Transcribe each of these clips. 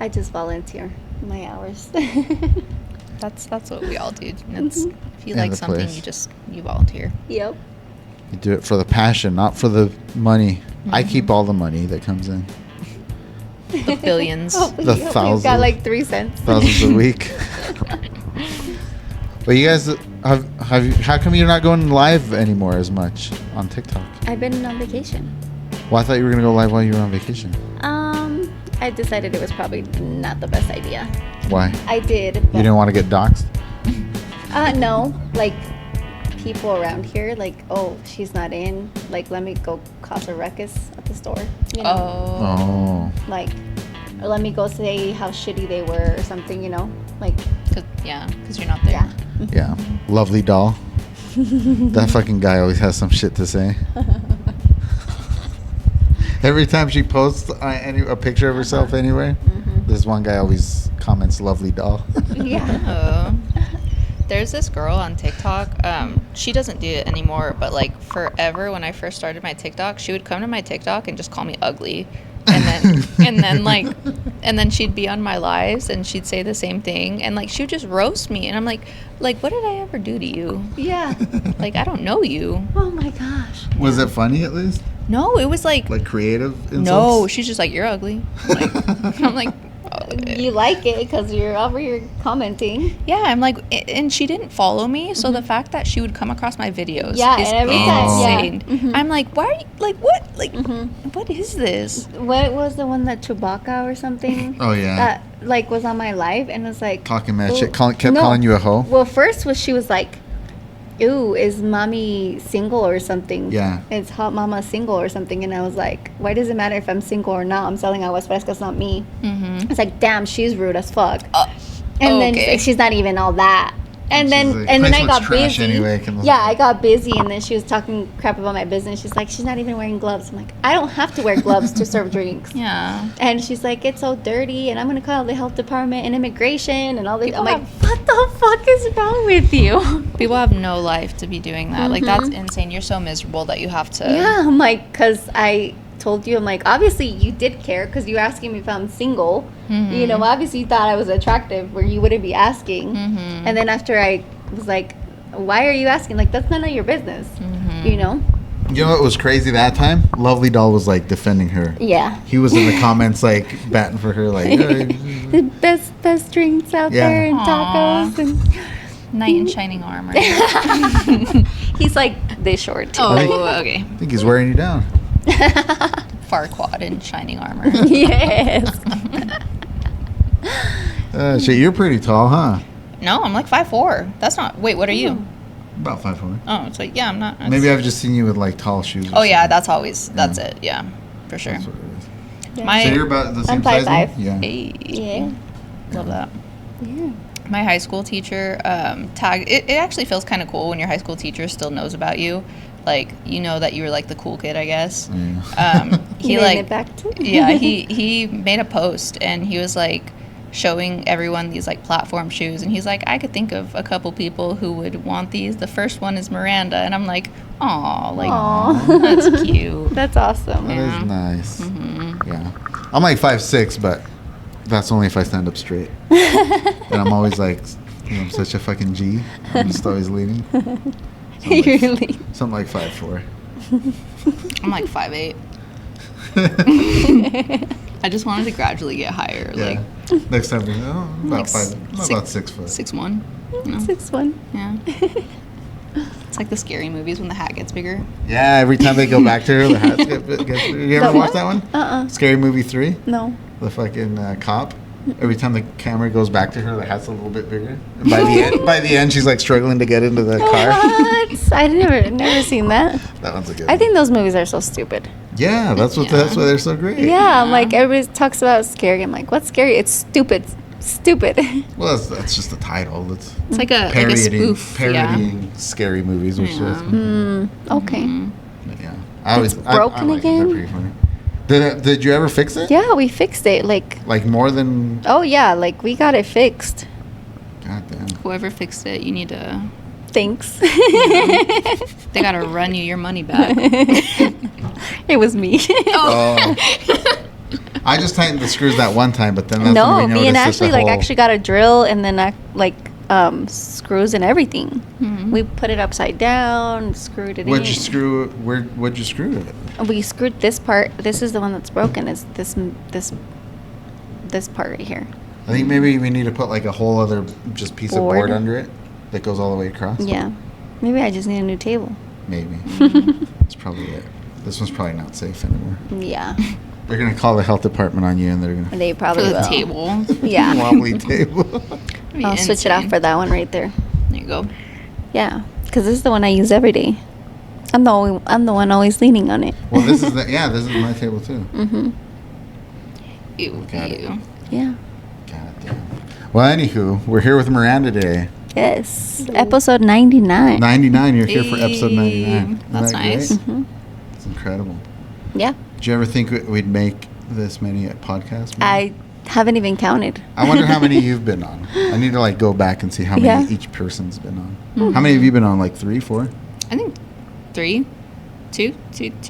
I just volunteer my hours. That's what we all do. It's, if you And like the something, place. you volunteer. Yep. You do it for the passion, not for the money. I keep all the money that comes in. The billions. The You've thousands. got like 3 cents. Thousands a week. But you guys have you, how come you're not going live anymore as much on TikTok? I've been on vacation. Well, I thought you were gonna go live while you were on vacation. I decided it was probably not the best idea. Why? I did. You But, didn't want to get doxxed? no, like people around here, like, oh, she's not in. Like, let me go cause a ruckus at the store. You know? Oh. Like, or let me go say how shitty they were or something. You know, like, Because you're not there. yeah. Yeah. Lovely doll. That fucking guy always has some shit to say. Every time she posts a picture of herself anywhere, this one guy always comments "lovely doll." Yeah. There's this girl on TikTok. She doesn't do it anymore, but like forever when I first started my TikTok, she would come to my TikTok and just call me ugly. And then she'd be on my lives and she'd say the same thing and like she would just roast me and I'm like what did I ever do to you? Yeah. Like I don't know you. Oh my gosh. Was it funny at least? No, it was like Creative insults? no, she's just like you're ugly. I'm like You like it because you're over here commenting. yeah, I'm like, and she didn't follow me, so the fact that she would come across my videos Yeah, is and every time, insane. yeah. I'm like, why are you, like, what? Like, what is this? What was the one that Chewbacca or something? Oh, yeah. That like was on my live and was like Talking mad "Ooh." shit. Kept No. calling you a hoe. Well, first she was like, "Ooh, is mommy single or something?" Yeah. Is hot mama single or something? And I was like, why does it matter if I'm single or not? I'm selling Aguas Frescas, not me. It's like, damn, she's rude as fuck. And then okay. she's not even all that. And She's then like, and then "Place I looks got trash busy. anyway, can- Yeah, I got busy, and then she was talking crap about my business. She's like, she's not even wearing gloves. I'm like, I don't have to wear gloves to serve drinks. Yeah. And she's like, it's so dirty, and I'm gonna call the health department and immigration and all this. I'm like, People what the fuck is wrong with you? People have no life to be doing that. Like, that's insane. You're so miserable that you have to. Yeah, I'm like, because I told you, I'm like, obviously you did care because you were asking me if I'm single. You know, obviously you thought I was attractive where you wouldn't be asking. And then after I was like, why are you asking? Like, that's none of your business. You know? You know what was crazy that time? Lovely doll was like defending her. Yeah. He was in the comments like batting for her, like. "Hey." The best drinks out Yeah. there and Aw. tacos and Knight in shining armor. he's like this short too. Oh, okay. I think he's wearing you down. Farquaad in shining armor. Yes. Shit, you're pretty tall, huh? No, I'm like 5'4". That's not. Wait, what are you? About 5'4". Oh, it's like yeah, I'm not. Maybe I've just seen you with like tall shoes. or Oh yeah, something. that's always. That's it. Yeah, for sure. That's what it is. My So you're about the same I'm size? 5'5". then? Yeah. Hey, Yeah. love that. Yeah. My high school teacher tagged. It actually feels kind of cool when your high school teacher still knows about you. Like you know that you were like the cool kid, I guess. Yeah. He Made like it back to yeah he made a post and he was like showing everyone these like platform shoes and he's like I could think of a couple people who would want these. The first one is Miranda and I'm like aw like Aw. that's cute. That's awesome. That Yeah. is nice. Yeah. I'm like 5'6", but that's only if I stand up straight. And I'm always like, I'm such a fucking G. I'm just always leaning. Really? Something like 5'4". I'm like 5'8". I just wanted to gradually get higher, Yeah. like Next time, about like 5. I'm about 6 foot. 6'1". You know? 6'1". Yeah. It's like the scary movies when the hat gets bigger. Yeah, every time they go back to her, the hats get bigger. You ever The watch what? that one? Uh-uh. Scary Movie 3? No. The fucking cop. Every time the camera goes back to her, the hat's a little bit bigger. And by the end, she's like struggling to get into the car. What? I never seen that. That one's a good. I think those movies are so stupid. Yeah, that's why they're so great. Yeah, I'm like everybody talks about scary. I'm like, what's scary? It's stupid. Stupid. Well, that's just the title. It's It's like a spoof. parodying scary movies, which is Okay. yeah. I always broken I like it. They're again? pretty funny. Did you ever fix it? Yeah, we fixed it. Like, more than. oh yeah, like we got it fixed. God damn. Whoever fixed it, you need to. Thanks. They gotta run you your money back. It was me. Oh. I just tightened the screws that one time, but then that's when No, we noticed me and it's Ashley a whole- actually got a drill and then screws and everything. Mm-hmm. We put it upside down, screwed it in. What'd you screw it? We screwed this part. This is the one that's broken. Is this part right here? I think maybe we need to put like a whole other just piece of board Board? under it that goes all the way across. Yeah. Maybe I just need a new table. Maybe. That's probably it. This one's probably not safe anymore. Yeah. They're gonna call the health department on you, and they're gonna They For probably the will. table. Yeah. wobbly table. That'd be I'll switch it off insane. for that one right there. There you go. Yeah, because this is the one I use every day. I'm the one always leaning on it. Well, this is my table too. Mhm. Ew. Got it. Ew. Yeah. God damn. Well, anywho, we're here with Miranda today. Yes. Episode 99. 99. You're here for episode 99. Isn't That's that nice. great? Mhm. It's incredible. Yeah. Did you ever think we'd make this many podcasts? I haven't even counted. I wonder how many you've been on. I need to like go back and see how many Yeah. each person's been on. Mhm. How many have you been on? Like 3, 4? I think 3, 2,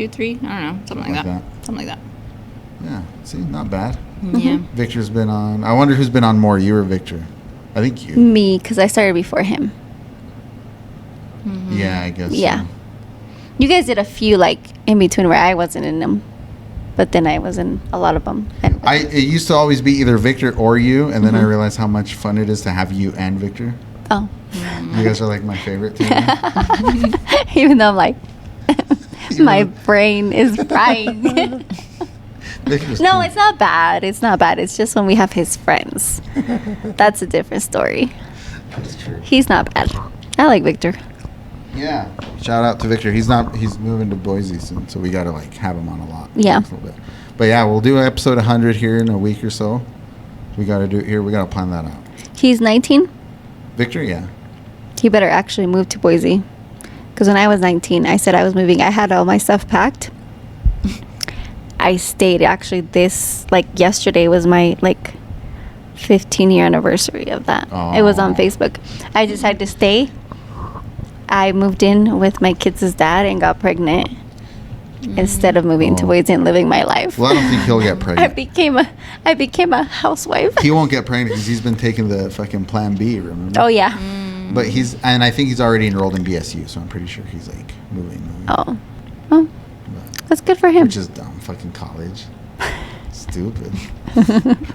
3. I don't know, something like that. Something like that. Yeah. See, not bad. Yeah. Victor's been on. I wonder who's been on more, you or Victor? I think you. Me, because I started before him. Yeah, I guess. Yeah. So. You guys did a few like in between where I wasn't in them, but then I was in a lot of them. And It used to always be either Victor or you, and then I Mhm. realized how much fun it is to have you and Victor. oh, You guys are like my favorite team. even though I'm like, my brain is frying. Victor's No, cool. it's not bad. It's not bad. It's just when we have his friends. That's a different story. That's true. He's not bad. I like Victor. Yeah. Shout out to Victor. He's moving to Boise soon, so we gotta like have him on a lot. Yeah. A little bit. But yeah, we'll do episode 100 here in a week or so. We gotta do it here. We gotta plan that out. He's 19. Victor, yeah. He better actually move to Boise. Because when I was 19, I said I was moving. I had all my stuff packed. I stayed. Actually, yesterday was my 15-year anniversary of that. It was on Aw. Facebook. I decided to stay. I moved in with my kids' dad and got pregnant instead of moving to Oh. Boise and living my life. Well, I don't think he'll get I pregnant. became a housewife. He won't get pregnant because he's been taking the fucking Plan B. Remember? Oh yeah. But I think he's already enrolled in BSU, so I'm pretty sure he's like moving. Oh. Oh, But- that's good for him. Which is dumb. Fucking college. Stupid.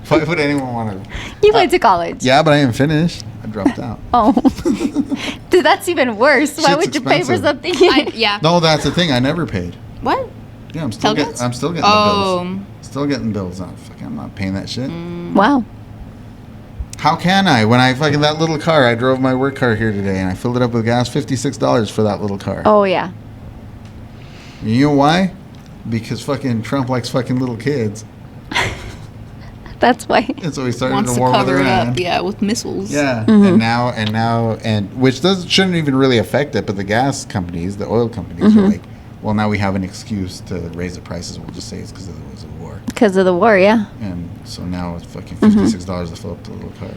Why would anyone want to? You went to college. Yeah, but I didn't finish. I dropped out. Oh. Dude, that's even worse. Why Shit's would you pay for expensive. something? Yeah. No, that's the thing. I never paid. What? Yeah, I'm still Tailgates? getting the Oh. bills. Still getting bills. I'm not paying that shit. Wow. How can I? When I fucking that little car, I drove my work car here today and I filled it up with gas. $56 for that little car. Oh yeah. You know why? Because fucking Trump likes fucking little kids. That's why. And so he started Wants a to war with cover it Iran. up, yeah, with missiles. Yeah, Mhm. and which shouldn't even really affect it, but the gas companies, the oil companies, are Mhm. like, well, now we have an excuse to raise the prices. We'll just say it's because there was a war, Because of the war, yeah. and so now it's fucking Mhm. $56 to fill up the little car.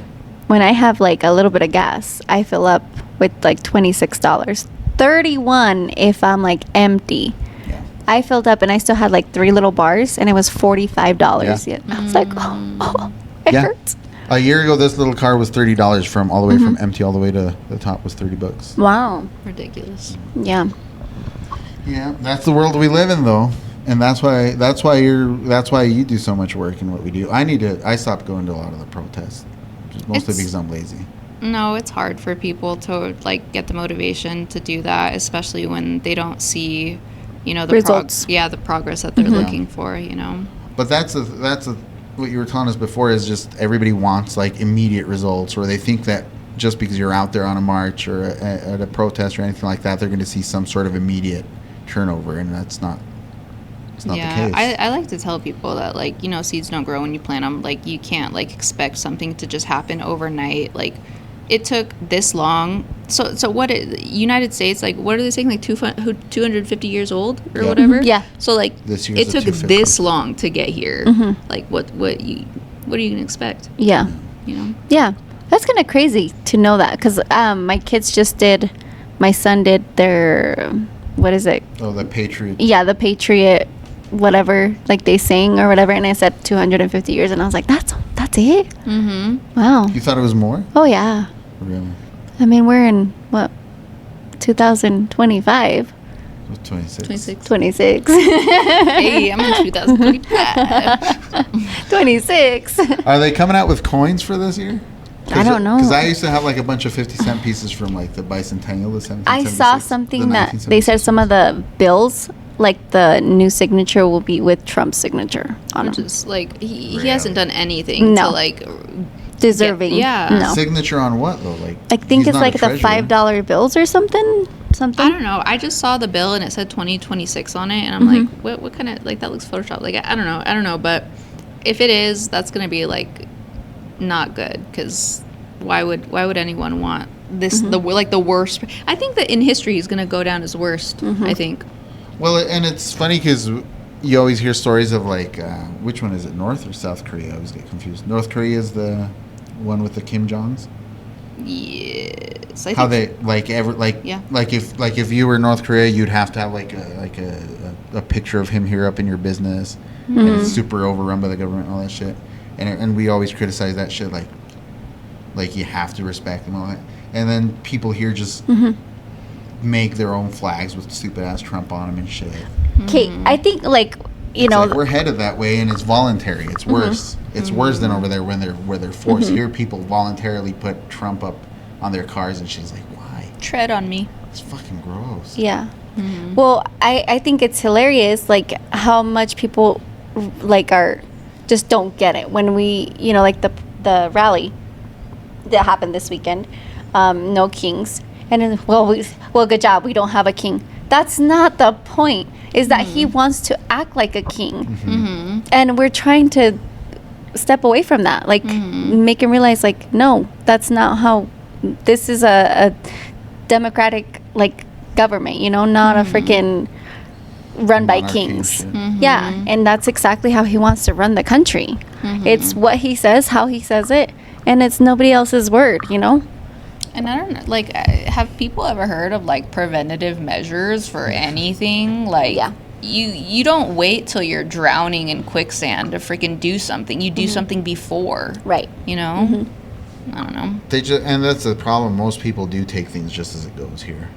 When I have a little bit of gas, I fill up with $26. 31 if I'm empty. Yeah, I filled up and I still had 3 little bars and it was $45 Yeah. yet. I was like, oh, it Yeah. hurts. a year ago, this little car was $30 from all the way from Mhm. empty all the way to the top was $30. Wow. Ridiculous. Yeah. Yeah, that's the world we live in, though, and that's why you do so much work in what we do. I stopped going to a lot of the protests, just mostly It's- because I'm lazy. No, it's hard for people to get the motivation to do that, especially when they don't see, the Results. the progress that they're Mhm. looking for. But that's what you were telling us before is just everybody wants immediate results, or they think that just because you're out there on a march or at a protest or anything like that, they're going to see some sort of immediate turnover, and that's not. It's not the case. I like to tell people that seeds don't grow when you plant them. You can't expect something to just happen overnight. It took this long. So what? United States, what are they saying? 250 years old or Yeah. whatever. Yeah. So This year's it the took 250. this long to get here. Mhm. What are you gonna expect? Yeah. Yeah. That's kind of crazy to know that because my son did their, what is it? Oh, the Patriot. Yeah, the Patriot whatever like they sing or whatever, and I said 250 years, and I was like, that's it. Wow. You thought it was more? Oh yeah. Really? I mean, we're in what, 2025. 26. 26. Hey, I'm in 2025. 26. Are they coming out with coins for this year? I don't know. Because I used to have like a bunch of 50-cent pieces from like the bicentennial, the 1776. I saw something that they said 1976. some of the bills, like the new signature will be with Trump's signature on Which them. is like he Really? hasn't done anything No. to like Deserving. Yeah. No. Signature on what though? Like I think he's it's not like a the treasurer. $5 bills or something. I don't know. I just saw the bill and it said 2026 on it, and I'm like, what kind of like that looks photoshopped? Like I don't know. But if it is, that's gonna be like not good, because why would anyone want this the worst? I think that in history he's gonna go down as worst. I think. Well, and it's funny because you always hear stories of like which one is it, North or South Korea? I always get confused. North Korea is the one with the Kim Jongs. Yes. How they like Yeah. like if you were North Korea, you'd have to have like a picture of him here up in your business, and it's super overrun by the government and all that shit. And we always criticize that shit, like you have to respect them all that. And then people here just make their own flags with stupid ass Trump on them and shit. Okay, I think like It's like we're headed that way, and it's voluntary. It's worse. It's worse than over there where they're forced. Here, people voluntarily put Trump up on their cars, and she's like, "Why? Tread on me. It's fucking gross." yeah. Well, I think it's hilarious, like how much people like are just don't get it when we, like the rally that happened this weekend, no kings, and then well, good job, we don't have a king. That's not the point. Is that he wants to act like a king, and we're trying to step away from that, like make him realize, like, no, that's not how. This is a democratic like government, not a freaking run by Monarchy and kings. shit. Yeah, and that's exactly how he wants to run the country. It's what he says, how he says it, and it's nobody else's word, And I don't know, like, have people ever heard of like preventative measures for anything? Like, Yeah. you don't wait till you're drowning in quicksand to freaking do something. You do something before, Right. I don't know. And that's the problem. Most people do take things just as it goes here.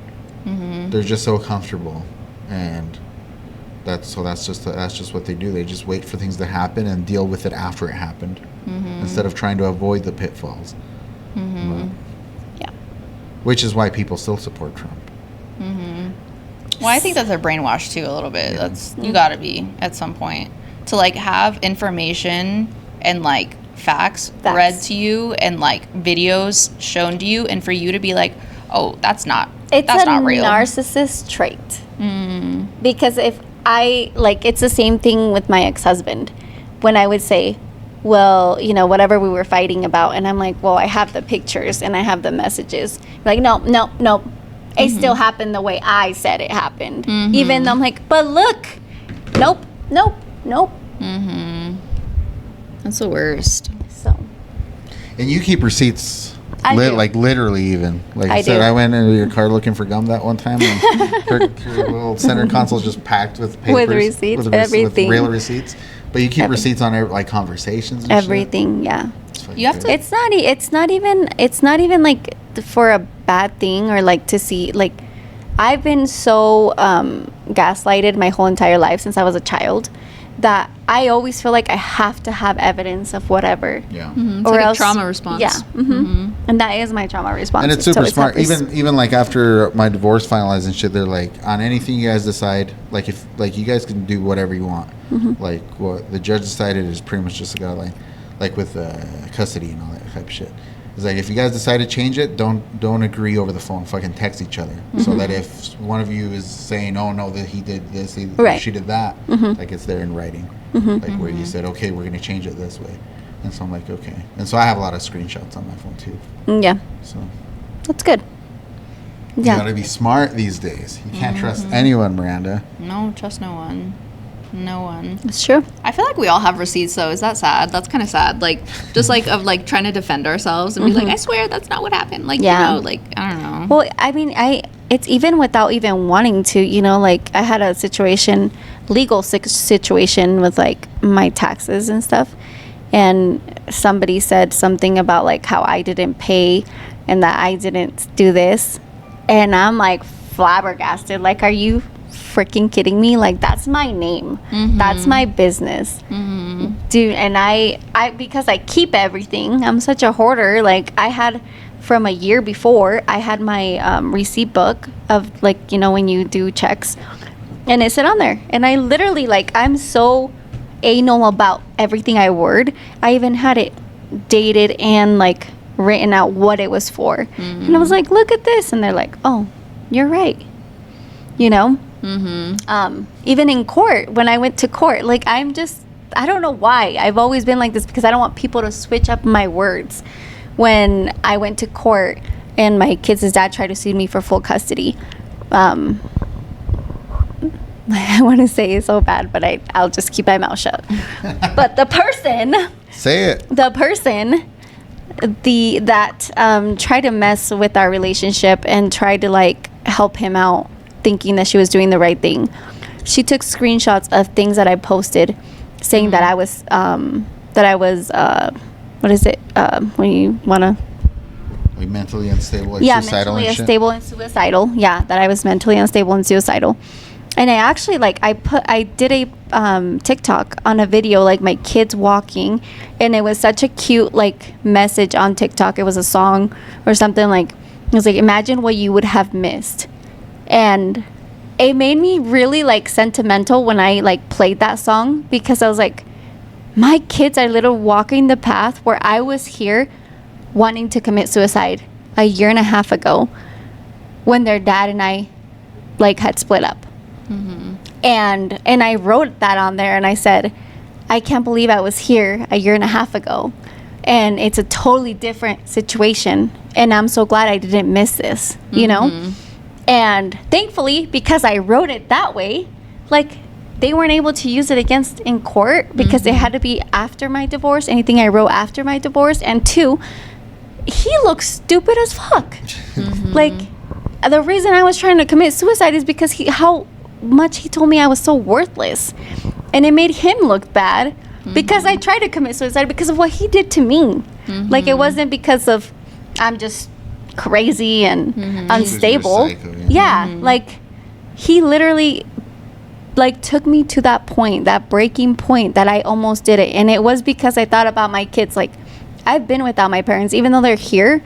They're just so comfortable, and that's just what they do. They just wait for things to happen and deal with it after it happened, instead of trying to avoid the pitfalls. Yeah. Which is why people still support Trump. Well, I think that's a brainwash too, a little bit. That's you got to be at some point to like have information and like facts read to you and like videos shown to you, and for you to be like, oh, that's not real. Narcissist trait. Because if I it's the same thing with my ex-husband. When I would say, well, whatever we were fighting about, and I'm like, well, I have the pictures and I have the messages. Like, no. It still happened the way I said it happened. Even though I'm like, but look, nope. That's the worst. So And you keep receipts, I do. like literally even. Like I I said, do. I went into your car looking for gum that one time, and her little center console's just packed with papers. receipts, with everything. real receipts. But you keep receipts on like conversations and everything, yeah. shit. You have to- It's not even like for a bad thing or like to see, like I've been so gaslighted my whole entire life since I was a child that I always feel like I have to have evidence of whatever. Yeah. It's like a trauma response. Yeah. And that is my trauma response. And it's So super smart. not this- Even like after my divorce finalized and shit, they're like, on anything you guys decide, like if like you guys can do whatever you want. Like what the judge decided is pretty much just a guideline, like with custody and all that type of shit. It's like if you guys decide to change it, don't agree over the phone. Fucking text each other, so that if one of you is saying, "Oh no, that he did this, Right. she did that," like it's there in writing, like where you said, "Okay, we're gonna change it this way," and so I'm like, "Okay," and so I have a lot of screenshots on my phone too. Yeah. So That's good. you Yeah. gotta be smart these days. You can't trust anyone, Miranda. No, trust no one. No one. It's true. I feel like we all have receipts though. Is that sad? That's kind of sad. Like just like of like trying to defend ourselves and be like, I swear that's not what happened. Like Yeah. like I don't know. Well, I mean, it's even without even wanting to, like I had a situation legal situation with like my taxes and stuff, and somebody said something about like how I didn't pay and that I didn't do this, and I'm like flabbergasted. Like, are you freaking kidding me? Like, that's my name. That's my business. Dude. And I because I keep everything, I'm such a hoarder. Like, I had from a year before, I had my receipt book of like, you know, when you do checks, and it said on there, and I literally, like, I'm so anal about everything I word. I even had it dated and like written out what it was for. And I was like, look at this, and they're like, oh, you're right, you know. Even in court, when I went to court, like, I don't know why I've always been like this, because I don't want people to switch up my words. When I went to court and my kids' dad tried to sue me for full custody, I want to say it so bad, but I'll just keep my mouth shut. But the person, say it. The person, that tried to mess with our relationship and tried to like help him out, thinking that she was doing the right thing. She took screenshots of things that I posted, saying that I was what is it? When you wanna. Like mentally unstable, like yeah, suicidal mentally and shit? unstable and suicidal. Yeah, that I was mentally unstable and suicidal. And I actually, like, I did a TikTok on a video, like, my kids walking, and it was such a cute, like, message on TikTok. It was a song or something, like, it was like, imagine what you would have missed. And it made me really, like, sentimental when I, like, played that song, because I was like, my kids are literally walking the path where I was here wanting to commit suicide a year and a half ago, when their dad and I, like, had split up. And I wrote that on there, and I said, I can't believe I was here a year and a half ago, and it's a totally different situation, and I'm so glad I didn't miss this, you know. And thankfully, because I wrote it that way, like, they weren't able to use it against in court, because it had to be after my divorce, anything I wrote after my divorce. And two, he looks stupid as fuck. Like, the reason I was trying to commit suicide is because how much he told me I was so worthless, and it made him look bad, because I tried to commit suicide because of what he did to me. Like, it wasn't because of I'm just crazy and unstable. Psycho, Like, he literally, like, took me to that point, that breaking point, that I almost did it. And it was because I thought about my kids. Like, I've been without my parents, even though they're here.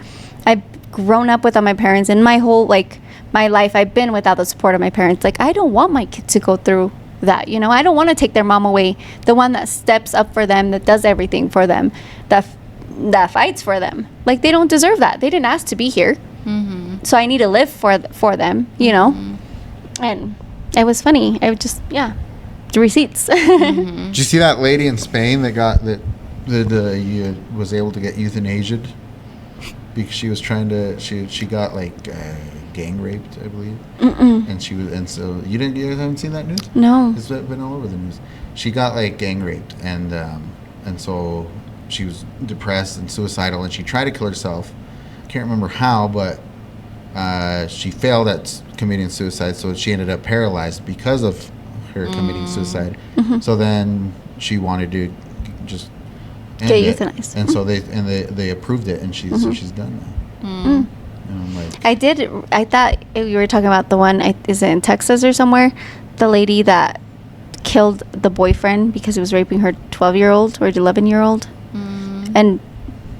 I've grown up without my parents, and my whole, like, my life I've been without the support of my parents. Like, I don't want my kids to go through that, you know. I don't want to take their mom away, the one that steps up for them, that does everything for them, that fights for them. Like, they don't deserve that. They didn't ask to be here. So I need to live for them, you know. And it was funny. I would just, the receipts. Did you see that lady in Spain that got was able to get euthanasiaed because she was trying to she got like gang raped, I believe. And so you haven't seen that news? No. It's been all over the news. She got like gang raped, and so she was depressed and suicidal, and she tried to kill herself. Can't remember how, but she failed at committing suicide, so she ended up paralyzed because of her committing suicide. So then she wanted to just get euthanized, and so they approved it, and so she's done now. And I'm like, I thought you were talking about the one, is it in Texas or somewhere, the lady that killed the boyfriend because he was raping her 12-year-old or 11-year-old, and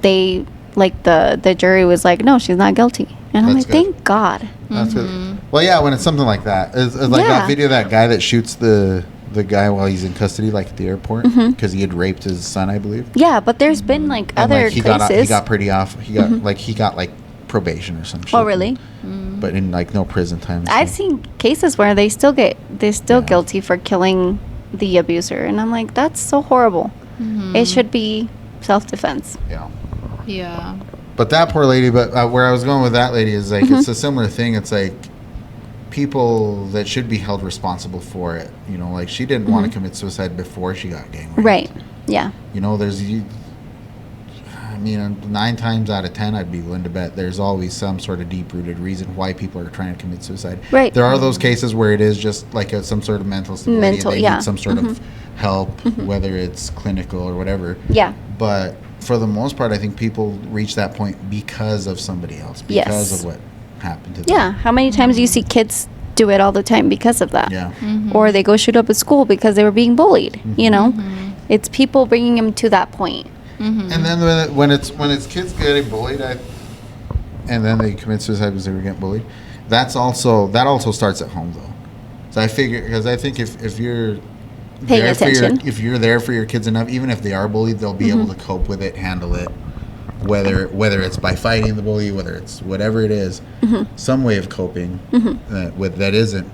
they, like, the jury was like, no, she's not guilty. And I'm like, thank God. That's good. Well, yeah, when it's something like that, it's like that video of that guy that shoots the guy while he's in custody, like at the airport, because he had raped his son, I believe. Yeah, but there's been like And, other like, he cases. got pretty off. He got like probation or some shit. Oh, really? But in like no prison time. I've seen cases where they're still guilty for killing the abuser, and I'm like, that's so horrible. It should be self-defense. Yeah. But that poor lady. But where I was going with that lady is like it's a similar thing. It's like people that should be held responsible for it. You know, like she didn't want to commit suicide before she got gang raped. Right. Yeah. You know, 9 times out of 10, I'd be willing to bet there's always some sort of deep-rooted reason why people are trying to commit suicide. Right. There are those cases where it is just like some sort of mental stability. They yeah. need some sort of help, whether it's clinical or whatever. Yeah. But for the most part, I think people reach that point because of somebody else, because of what happened to them. Yeah. How many times do you see kids do it all the time because of that? Yeah. Or they go shoot up a school because they were being bullied, you know? It's people bringing them to that point. And then when it's kids getting bullied, and then they commit suicide because they were getting bullied, that also starts at home though. So I figure, because I think if you're Paying attention. if you're there for your kids enough, even if they are bullied, they'll be able to cope with it, handle it, whether it's by fighting the bully, whether it's whatever it is, some way of coping that isn't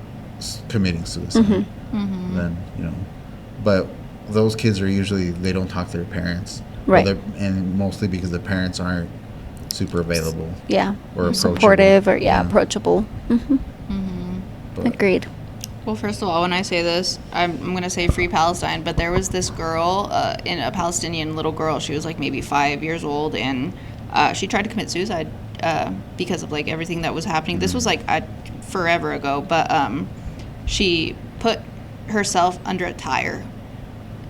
committing suicide. Then but those kids are usually, they don't talk to their parents. Right. And mostly because the parents aren't super available. Yeah. Or supportive or, yeah. approachable. Agreed. Well, first of all, when I say this, I'm going to say Free Palestine, but there was this girl, a Palestinian little girl. She was like maybe 5 years old, and she tried to commit suicide because of like everything that was happening. This was like forever ago, but she put herself under a tire,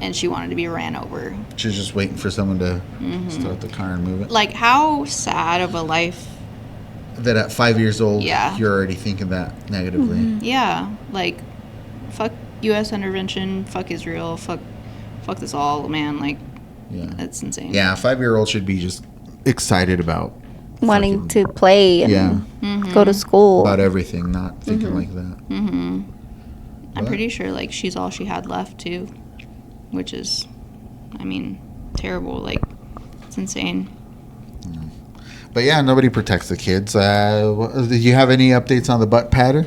and she wanted to be ran over. She was just waiting for someone to start the car and move it. Like, how sad of a life. That at 5 years old, Yeah. you're already thinking that negatively. Yeah, like, fuck U.S. intervention, fuck Israel, fuck this all, man. Like, that's insane. Yeah, a 5-year-old should be just excited about Wanting to play and go to school. about everything, not thinking like that. I'm pretty sure, like, she's all she had left, too, which is, I mean, terrible. Like, it's insane. But yeah, nobody protects the kids. Do you have any updates on the butt patter?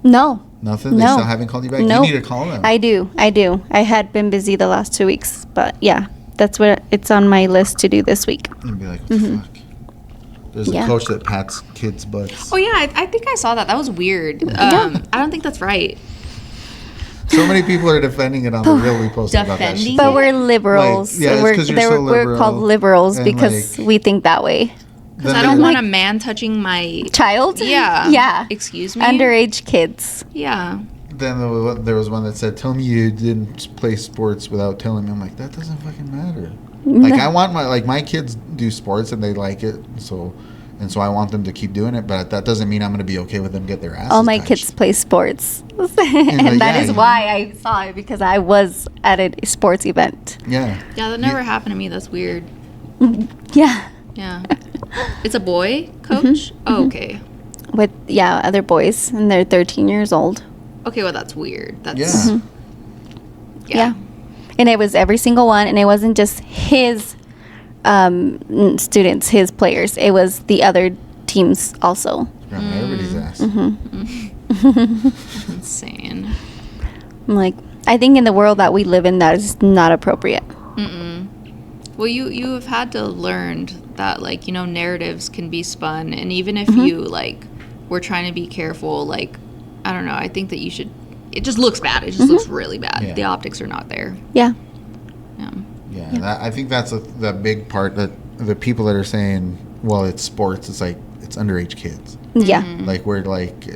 No. Nothing? They No. still haven't called you back? Nope. You need to call them. I do. I had been busy the last 2 weeks, but yeah, that's what it's on my list to do this week. And be like, what the fuck? There's a coach that pats kids' butts. Oh, yeah, I think I saw that. That was weird. I don't think that's right. So many people are defending it on the reel we posted about that Defending shit. But we're liberals. Like, yeah, it's we're 'cause you're so we're liberal, called liberals and, because we think that way. Because I Then don't they- want a man touching my... Child? Yeah. Yeah. Excuse me? Underage kids. Yeah. Then there was one that said, "Tell me you didn't play sports without telling me." I'm like, that doesn't fucking matter. Like, I want my kids do sports and they like it, so I want them to keep doing it. But that doesn't mean I'm going to be okay with them get their asses All my touched. kids play sports. like, and that yeah, is why I saw it, because I was at a sports event. Yeah. Yeah, that never happened to me. That's weird. Yeah. Yeah. It's a boy coach? Oh, okay. With, other boys, and they're 13 years old. Okay, well, that's weird. That's... Yeah. Yeah. And it was every single one, and it wasn't just his students, his players. It was the other teams also. Grabbing everybody's ass. Insane. I'm like, I think in the world that we live in, that is not appropriate. Well, you have had to learn that, like, narratives can be spun, and even if you, like, were trying to be careful, like, I don't know, I think that you should, it just looks bad. It just looks really bad. Yeah. The optics are not there. Yeah. Yeah, I think that's the big part, that the people that are saying, well, it's sports, it's like, it's underage kids. Yeah. Like, we're like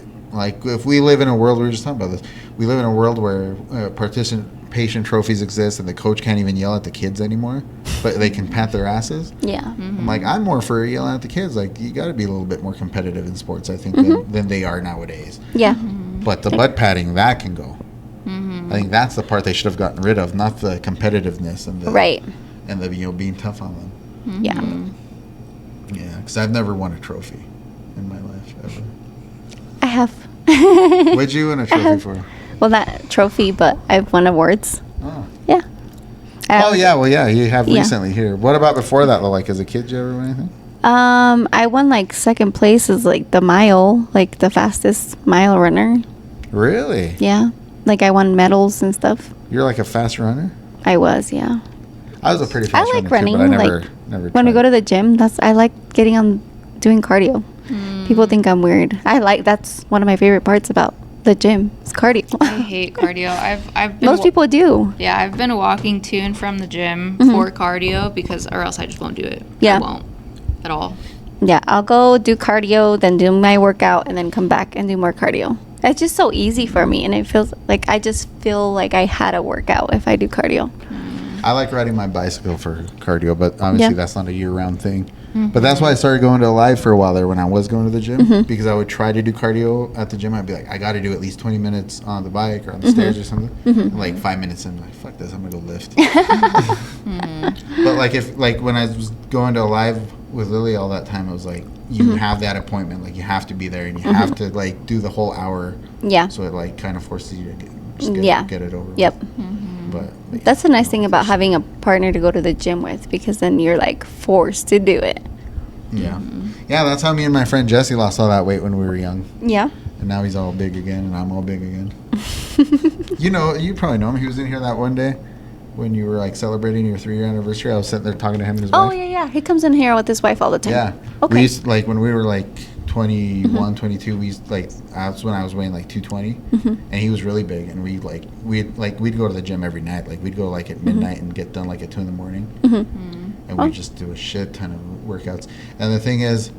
if we live in a world, we were just talking about this, we live in a world where participation trophies exist and the coach can't even yell at the kids anymore, but they can pat their asses. Yeah. I'm like, I'm more for yelling at the kids. Like, you got to be a little bit more competitive in sports, I think, than they are nowadays. Yeah. But the butt patting, that can go. I think that's the part they should have gotten rid of, not the competitiveness and the Right. and the being tough on them. Yeah. Yeah, because I've never won a trophy in my life ever. I have. What'd you win a trophy for? Well, not trophy, but I've won awards. Oh. Yeah. Oh yeah, well yeah, you have Yeah. recently here. What about before that though? Like as a kid, did you ever win anything? I won like second place as like the mile, like the fastest mile runner. Really? Yeah. Like I won medals and stuff. You're like a fast runner? I was, yeah. I was a pretty I fast like runner running. too, but I Like never when we tried. go to the gym, I like doing cardio. People think I'm weird. That's one of my favorite parts about the gym. It's cardio. I hate cardio. I've been Most people do. Yeah, I've been walking to and from the gym for cardio or else I just won't do it. Yeah. I won't at all. Yeah, I'll go do cardio, then do my workout, and then come back and do more cardio. It's just so easy for me, and it feels like I just feel like I had a workout if I do cardio. I like riding my bicycle for cardio, but obviously that's not a year-round thing. But that's why I started going to Alive for a while there when I was going to the gym, because I would try to do cardio at the gym. I'd be like, I got to do at least 20 minutes on the bike or on the stairs or something. And like 5 minutes in, I'm like, fuck this, I'm gonna go lift. But like when I was going to Alive with Lily all that time, I was like, you have that appointment, like you have to be there, and you have to like do the whole hour. Yeah. So it like kind of forces you to get it over. Yep. With. But like, That's the nice thing about having a partner to go to the gym with, because then you're like forced to do it. Yeah. Yeah, that's how me and my friend Jesse lost all that weight when we were young. Yeah. And now he's all big again, and I'm all big again. You probably know him. He was in here that one day when you were like celebrating your 3-year anniversary. I was sitting there talking to him and his wife. Oh, yeah. He comes in here with his wife all the time. Yeah. Okay. We used, like, when we were like 21, 22, we used, like, that's when I was weighing like 220, and he was really big, and we'd go to the gym every night. Like, we'd go like at midnight and get done like at 2 in the morning, and we'd just do a shit ton of workouts. And the thing is,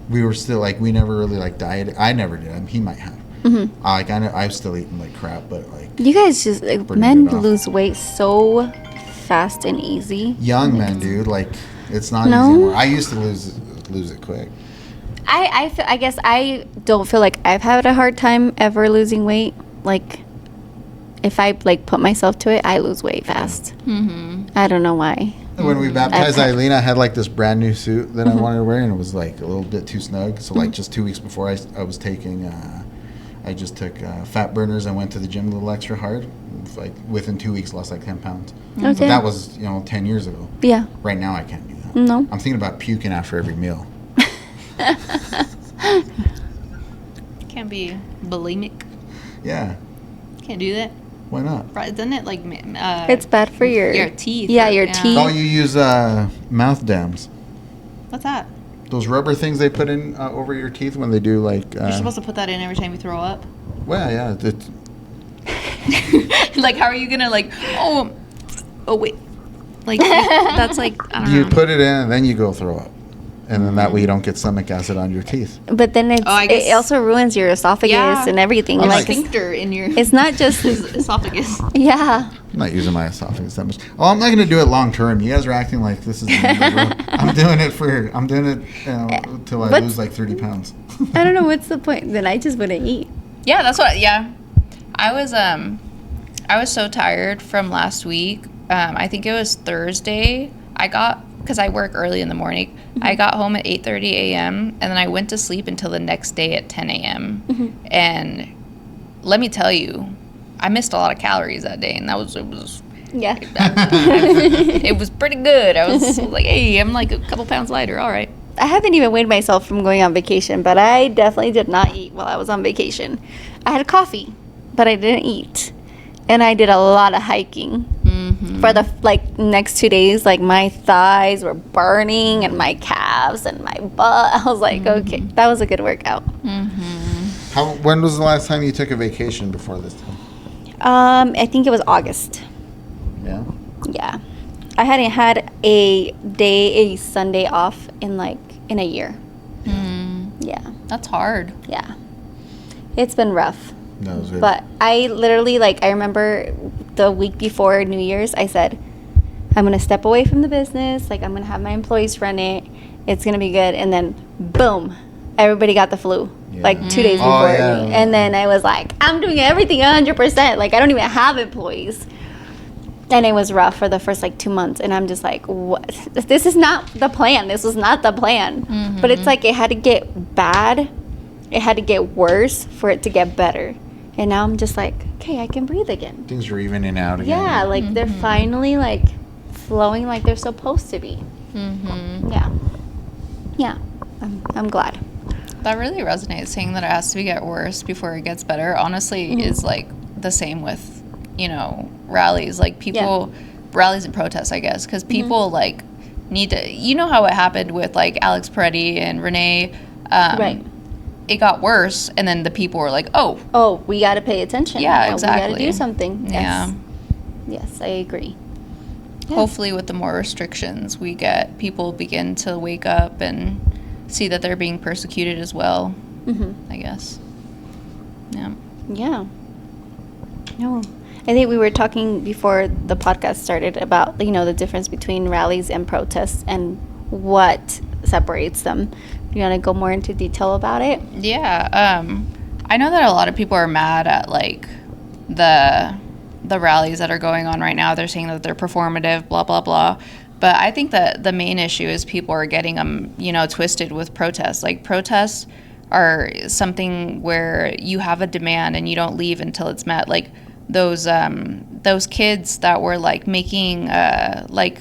we were still like, we never really like dieted. I never did. He might have. Like, I was still eating like crap, but like, You guys just, like, men lose weight so fast and easy. young men, dude, like, it's not No? easy anymore. I used to lose it quick. I guess I don't feel like I've had a hard time ever losing weight. Like, if I like put myself to it, I lose weight fast. I don't know why. When we baptized Eileen, I had like this brand new suit that I wanted to wear, and it was like a little bit too snug. So like just 2 weeks before I was taking, I just took fat burners and went to the gym a little extra hard. Like within 2 weeks, lost like 10 pounds. Okay. But that was 10 years ago. Yeah. Right now, I can't do that. No. I'm thinking about puking after every meal. Can't be bulimic. Yeah. Can't do that. Why not? Right? Doesn't it like It's bad for your teeth? Yeah, your teeth. Oh, you use mouth dams. What's that? Those rubber things they put in over your teeth when they do like. You're supposed to put that in every time you throw up. Well, yeah. Like, how are you gonna like? Oh wait. Like that's like I don't know. You put it in and then you go throw up, and then that way you don't get stomach acid on your teeth. But then it also ruins your esophagus and everything. Your Like, sphincter in your. it's not just esophagus. Yeah. I'm not using my esophagus that much. Oh, I'm not going to do it long term. You guys are acting like this is the end of the world. I'm doing it till I lose like 30 pounds. I don't know what's the point. Then I just wouldn't eat. Yeah, that's what. Yeah, I was so tired from last week. I think it was Thursday. Because I work early in the morning. I got home at 8:30 a.m. and then I went to sleep until the next day at 10 a.m. And let me tell you, I missed a lot of calories that day, and it was Yeah. it was pretty good. I was like, hey, I'm like a couple pounds lighter. All right. I haven't even weighed myself from going on vacation, but I definitely did not eat while I was on vacation. I had coffee, but I didn't eat. And I did a lot of hiking. For the next 2 days, like my thighs were burning and my calves and my butt. I was like, okay, that was a good workout. When was the last time you took a vacation before this time? I think it was August. Yeah. Yeah. I hadn't had a Sunday off in a year. Yeah. That's hard. Yeah. It's been rough. That was good. But I literally, I remember the week before New Year's, I said, I'm going to step away from the business. I'm going to have my employees run it. It's going to be good. And then, boom, everybody got the flu. Yeah. 2 days before me. And then I was like, I'm doing everything 100%. I don't even have employees. And it was rough for the first 2 months. And I'm just like, what? This is not the plan. This was not the plan. But it's it had to get bad. It had to get worse for it to get better. And now I'm just like, okay, I can breathe again. Things are evening out again. Yeah, they're finally flowing like they're supposed to be. Yeah. I'm glad. That really resonates, saying that it has to get worse before it gets better. Honestly, is the same with, rallies. Rallies and protests, I guess, because people need to. You know how it happened with Alex Peretti and Renee. Right. it got worse, and then the people were like, oh, we got to pay attention. Yeah, exactly. We got to do something. Yeah. Yes, I agree. Yeah. Hopefully with the more restrictions, people begin to wake up and see that they're being persecuted as well, I guess. Yeah. Yeah. No. I think we were talking before the podcast started about, the difference between rallies and protests and what separates them. Do you want to go more into detail about it? Yeah. I know that a lot of people are mad at, like, the rallies that are going on right now. They're saying that they're performative, blah, blah, blah. But I think that the main issue is people are getting them, twisted with protests. Like, protests are something where you have a demand and you don't leave until it's met. Like, those kids that were, like, making, like,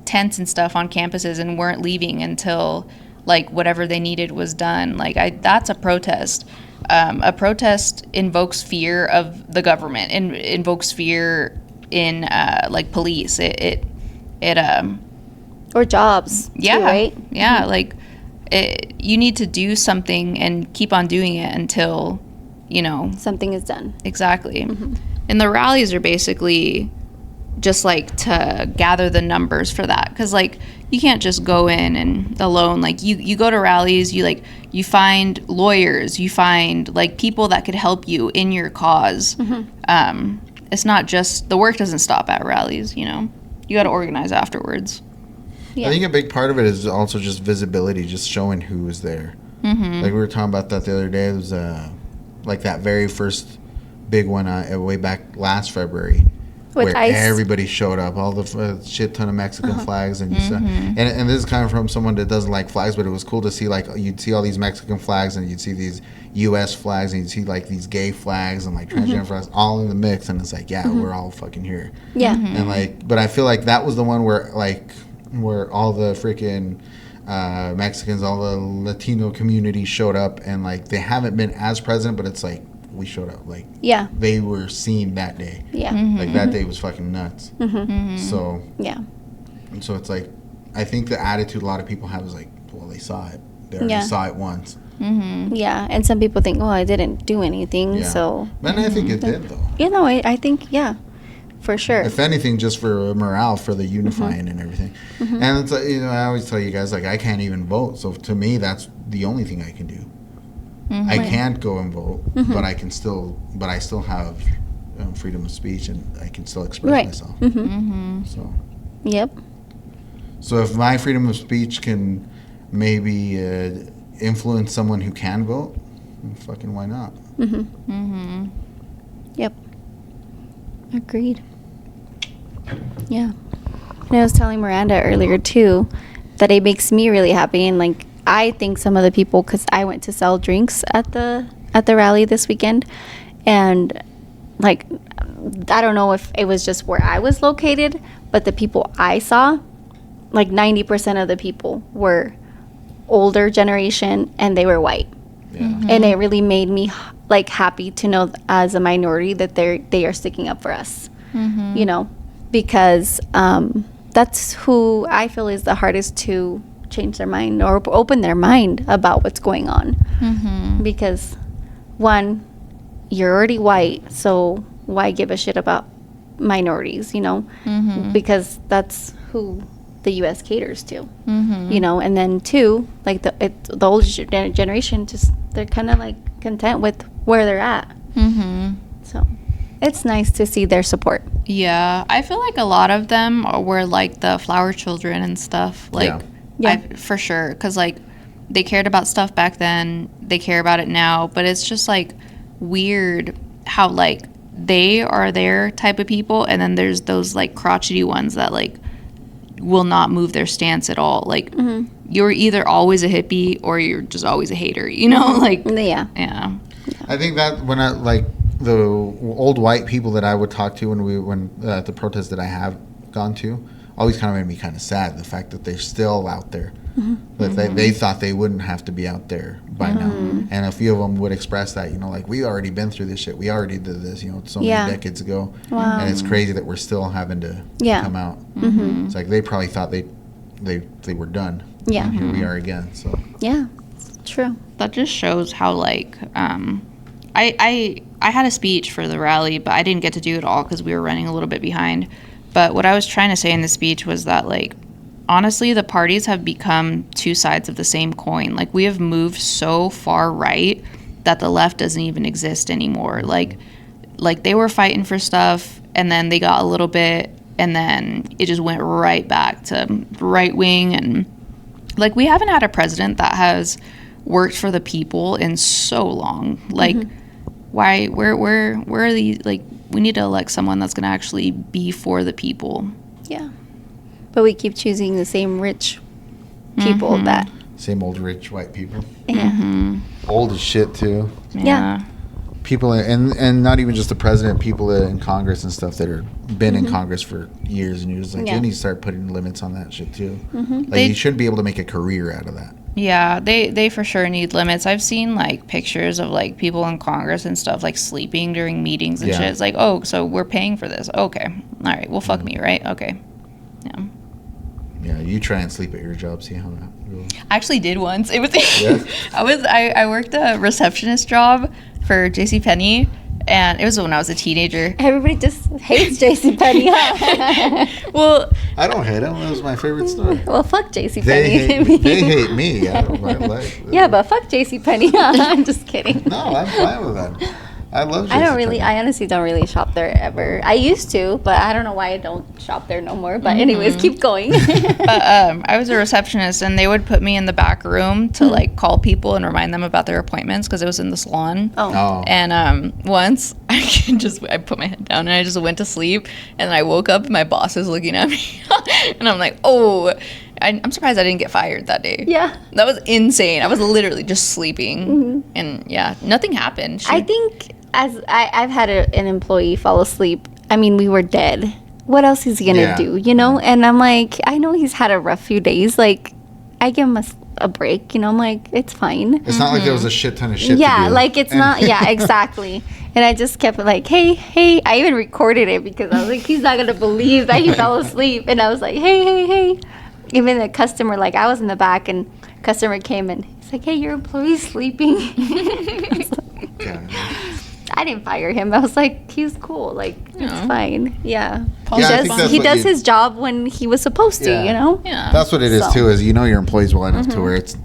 tents and stuff on campuses and weren't leaving until, like, whatever they needed was done. Like, that's a protest. A protest invokes fear of the government and invokes fear in, like, police. Or jobs. Yeah. Too, right? Yeah. Like, you need to do something and keep on doing it until, something is done. Exactly. And the rallies are basically just, like, to gather the numbers for that. Because, like, you can't just go in and alone. Like, you go to rallies, you find lawyers, you find, like, people that could help you in your cause. It's not just, the work doesn't stop at rallies, you got to organize afterwards. Yeah. I think a big part of it is also just visibility, just showing who is there. Like, we were talking about that the other day. It was, like, that very first big one way back last February. With where ICE. Everybody showed up, all the shit ton of Mexican flags, and and this is kind of from someone that doesn't like flags, but it was cool to see, like, you'd see all these Mexican flags, and you'd see these U.S. flags, and you'd see, like, these gay flags and, like, transgender flags all in the mix, and it's like, yeah, we're all fucking here. Yeah. And, like, but I feel like that was the one where all the freaking Mexicans, all the Latino community showed up, and, like, they haven't been as present, but it's like, we showed up, like, Yeah. they were seen that day. Yeah. Like, that day was fucking nuts. So Yeah. and so it's like, I think the attitude a lot of people have is like, well, they saw it, they already saw it once. Yeah. And some people think, oh, I didn't do anything, so. And I think it did, though. I think, yeah, for sure. If anything, just for morale, for the unifying and everything. And it's like, I always tell you guys, like, I can't even vote, so to me that's the only thing I can do. I can't go and vote, but I still have freedom of speech, and I can still express myself. So. Yep. So if my freedom of speech can maybe influence someone who can vote, fucking why not? Yep. Agreed. Yeah. And I was telling Miranda earlier too that it makes me really happy, and, like, I think some of the people, because I went to sell drinks at the rally this weekend, and, like, I don't know if it was just where I was located, but the people I saw, like, 90% of the people were older generation, and they were white. And it really made me, like, happy to know as a minority that they are sticking up for us, because that's who I feel is the hardest to change their mind or open their mind about what's going on. Because, one, you're already white, so why give a shit about minorities, because that's who the U.S. caters to, and then two, like, the older generation, just, they're kind of, like, content with where they're at. So it's nice to see their support. Yeah, I feel like a lot of them were, like, the flower children and stuff, like, for sure, because, like, they cared about stuff back then, they care about it now, but it's just, like, weird how, like, they are their type of people, and then there's those, like, crotchety ones that, like, will not move their stance at all. Like, you're either always a hippie or you're just always a hater, like, yeah. I think that when I, like, the old white people that I would talk to when the protests that I have gone to, always kind of made me kind of sad, the fact that they're still out there. That they thought they wouldn't have to be out there by now. And a few of them would express that, like, we already been through this shit. We already did this, so many decades ago. Wow. And it's crazy that we're still having to come out. It's like they probably thought they were done. Yeah. And here we are again. So. Yeah. True. That just shows how, like, I had a speech for the rally, but I didn't get to do it all because we were running a little bit behind. But what I was trying to say in the speech was that, like, honestly, the parties have become two sides of the same coin. Like, we have moved so far right that the left doesn't even exist anymore. Like they were fighting for stuff, and then they got a little bit, and then it just went right back to right wing. And, like, we haven't had a president that has worked for the people in so long. Like, why? Where are these? Like, we need to elect someone that's going to actually be for the people. Yeah. But we keep choosing the same rich people that. Same old rich white people. Yeah. Old as shit too. Yeah. People and not even just the president, people in Congress and stuff that are been in Congress for years, and you're just like, you need to start putting limits on that shit too. Like, you should be able to make a career out of that. Yeah, they for sure need limits. I've seen, like, pictures of, like, people in Congress and stuff, like, sleeping during meetings and shit. It's like, oh, so we're paying for this. Okay. All right. Well, fuck me, right? Okay. Yeah. Yeah, you try and sleep at your job, see how that goes. I actually did once. It was I worked a receptionist job for JCPenney, and it was when I was a teenager. Everybody just hates JCPenney, huh? Well, I don't hate them. That was my favorite store. Well, fuck JCPenney. They hate me. I don't like. Yeah, but fuck JCPenney. I'm just kidding. No, I'm fine with them. I love JCPenney. I honestly don't really shop there ever. I used to, but I don't know why I don't shop there no more. But anyways, keep going. But I was a receptionist, and they would put me in the back room to like call people and remind them about their appointments because it was in the salon. Oh. And once I put my head down and I just went to sleep, and I woke up and my boss is looking at me, and I'm like, oh. I'm surprised I didn't get fired that day. Yeah. That was insane. I was literally just sleeping. And yeah, nothing happened. I think as I've had an employee fall asleep. I mean, we were dead. What else is he going to do, you know? And I'm like, I know he's had a rough few days. Like, I give him a break, you know? I'm like, it's fine. It's not like there was a shit ton of shit Yeah, to do. like it's not, yeah, exactly. And I just kept like, hey. I even recorded it because I was like, he's not going to believe that he fell asleep. And I was like, hey. Even the customer, like, I was in the back, and customer came and he's like, hey, your employee's sleeping. I didn't fire him. I was like, he's cool. Like, it's fine. Yeah. He does his job when he was supposed to, you know? Yeah. That's what it is, too, is you know your employees well enough to where it's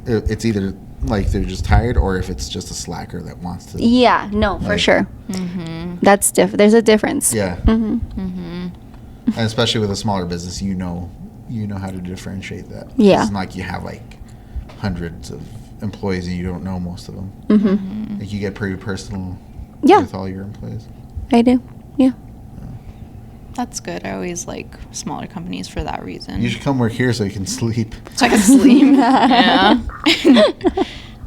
either, like, they're just tired or if it's just a slacker that wants to. Yeah, no, for sure. That's different. There's a difference. Yeah. And especially with a smaller business, you know how to differentiate that. Yeah. It's not like you have like hundreds of employees and you don't know most of them. Like, you get pretty personal with all your employees. I do. Yeah. That's good. I always like smaller companies for that reason. You should come work here so you can sleep. So I can sleep. Yeah.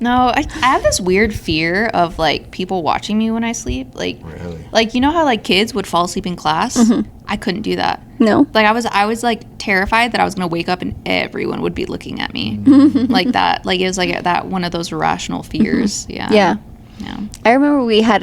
No, I have this weird fear of like people watching me when I sleep. Like, really? Like, you know how like kids would fall asleep in class? I couldn't do that. No. Like I was like terrified that I was gonna wake up and everyone would be looking at me like that. Like it was like that one of those irrational fears. Yeah. I remember we had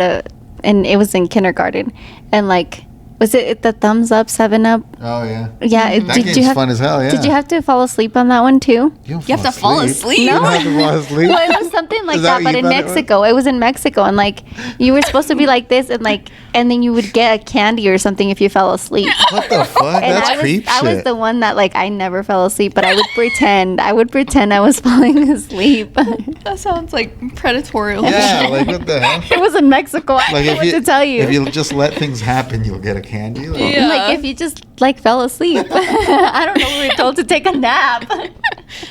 and it was in kindergarten, and like, was it the Thumbs Up 7-Up? Oh, yeah. Yeah. That game's fun as hell, yeah. Did you have to fall asleep on that one, too? You have to fall asleep? You don't have to fall asleep? Well, it was something like that, but in Mexico. It was in Mexico, and, like, you were supposed to be like this, and then you would get a candy or something if you fell asleep. What the fuck? And That's creep shit. I was the one that, like, I never fell asleep, but I would pretend. I was falling asleep. That sounds like predatorial. Yeah, like, what the hell? It was in Mexico. I don't know what to tell you. If you just let things happen, you'll get a candy. Like, Like, if you just, like, fell asleep. I don't know. We were told to take a nap.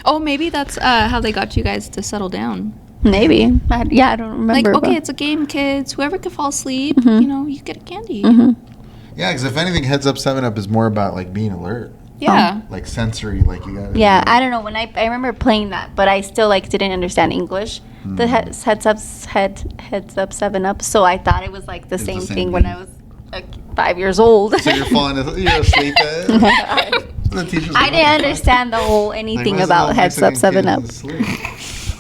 Oh, maybe that's how they got you guys to settle down. Maybe. I don't remember. Like, okay, it's a game, kids. Whoever can fall asleep, you get a candy. yeah, because if anything, Heads Up 7-Up is more about, like, being alert. Yeah. Like, sensory, like, you gotta... Yeah, I don't know. When I remember playing that, but I still, like, didn't understand English. The Heads Up 7-Up, so I thought it was, like, the same thing when I was, like, 5 years old. So you're asleep at I didn't understand the whole anything about Heads Up 7-Up.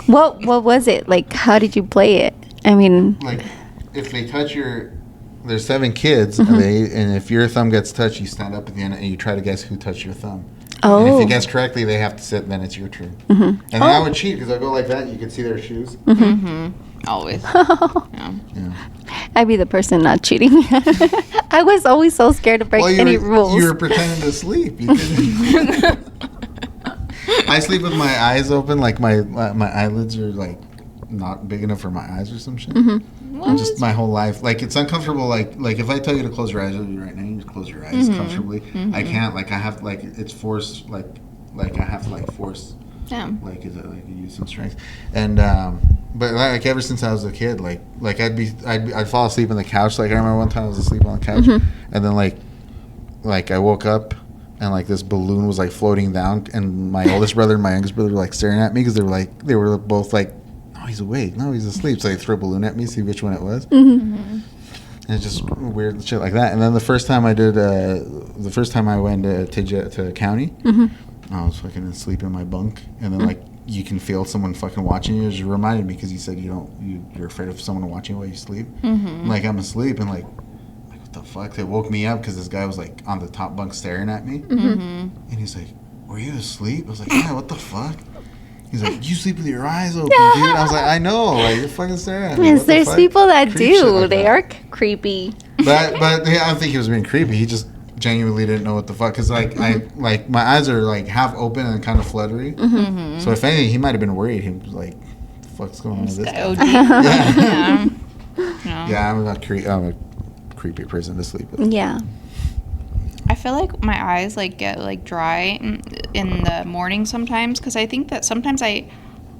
What was it? Like, how did you play it? I mean... Like, if they touch there's 7 kids, and if your thumb gets touched, you stand up at the end and you try to guess who touched your thumb. Oh. And if you guess correctly, they have to sit, and then it's your turn. And then I would cheat because I go like that. You could see their shoes. Always. Yeah. I'd be the person not cheating. I was always so scared to break any rules. You were pretending to sleep. You I sleep with my eyes open, like my eyelids are like not big enough for my eyes or some shit. Just my whole life, like it's uncomfortable. Like if I tell you to close your eyes right now, you just close your eyes comfortably. I can't. Like I have, like it's forced. Like I have to like force. Yeah. Like is it like use some strength, and but like ever since I was a kid, like I'd fall asleep on the couch. Like I remember one time I was asleep on the couch, and then like I woke up. And like this balloon was like floating down, and my oldest brother and my youngest brother were like staring at me because they were both like, "No, he's awake. No, he's asleep." So they threw a balloon at me, see which one it was. And it's just weird shit like that. And then the first time I went to county, I was fucking asleep in my bunk, and then like you can feel someone fucking watching you. It just reminded me because you said you're afraid of someone watching you while you sleep. Like I'm asleep and like. What the fuck? They woke me up because this guy was like on the top bunk staring at me, and he's like, "Were you asleep?" I was like, "Yeah." What the fuck? He's like, "You sleep with your eyes open, dude." I was like, "I know, like you're fucking staring at me." Yes, there's people that do. Like they that. are creepy. But yeah, I don't think he was being creepy. He just genuinely didn't know what the fuck. Cause like I like my eyes are like half open and kind of fluttery. So if anything, he might have been worried. He was like, "The fuck's going on with this guy?" Yeah, I'm a creepy person to sleep with. Yeah. I feel like my eyes like get like dry in the morning sometimes because I think that sometimes I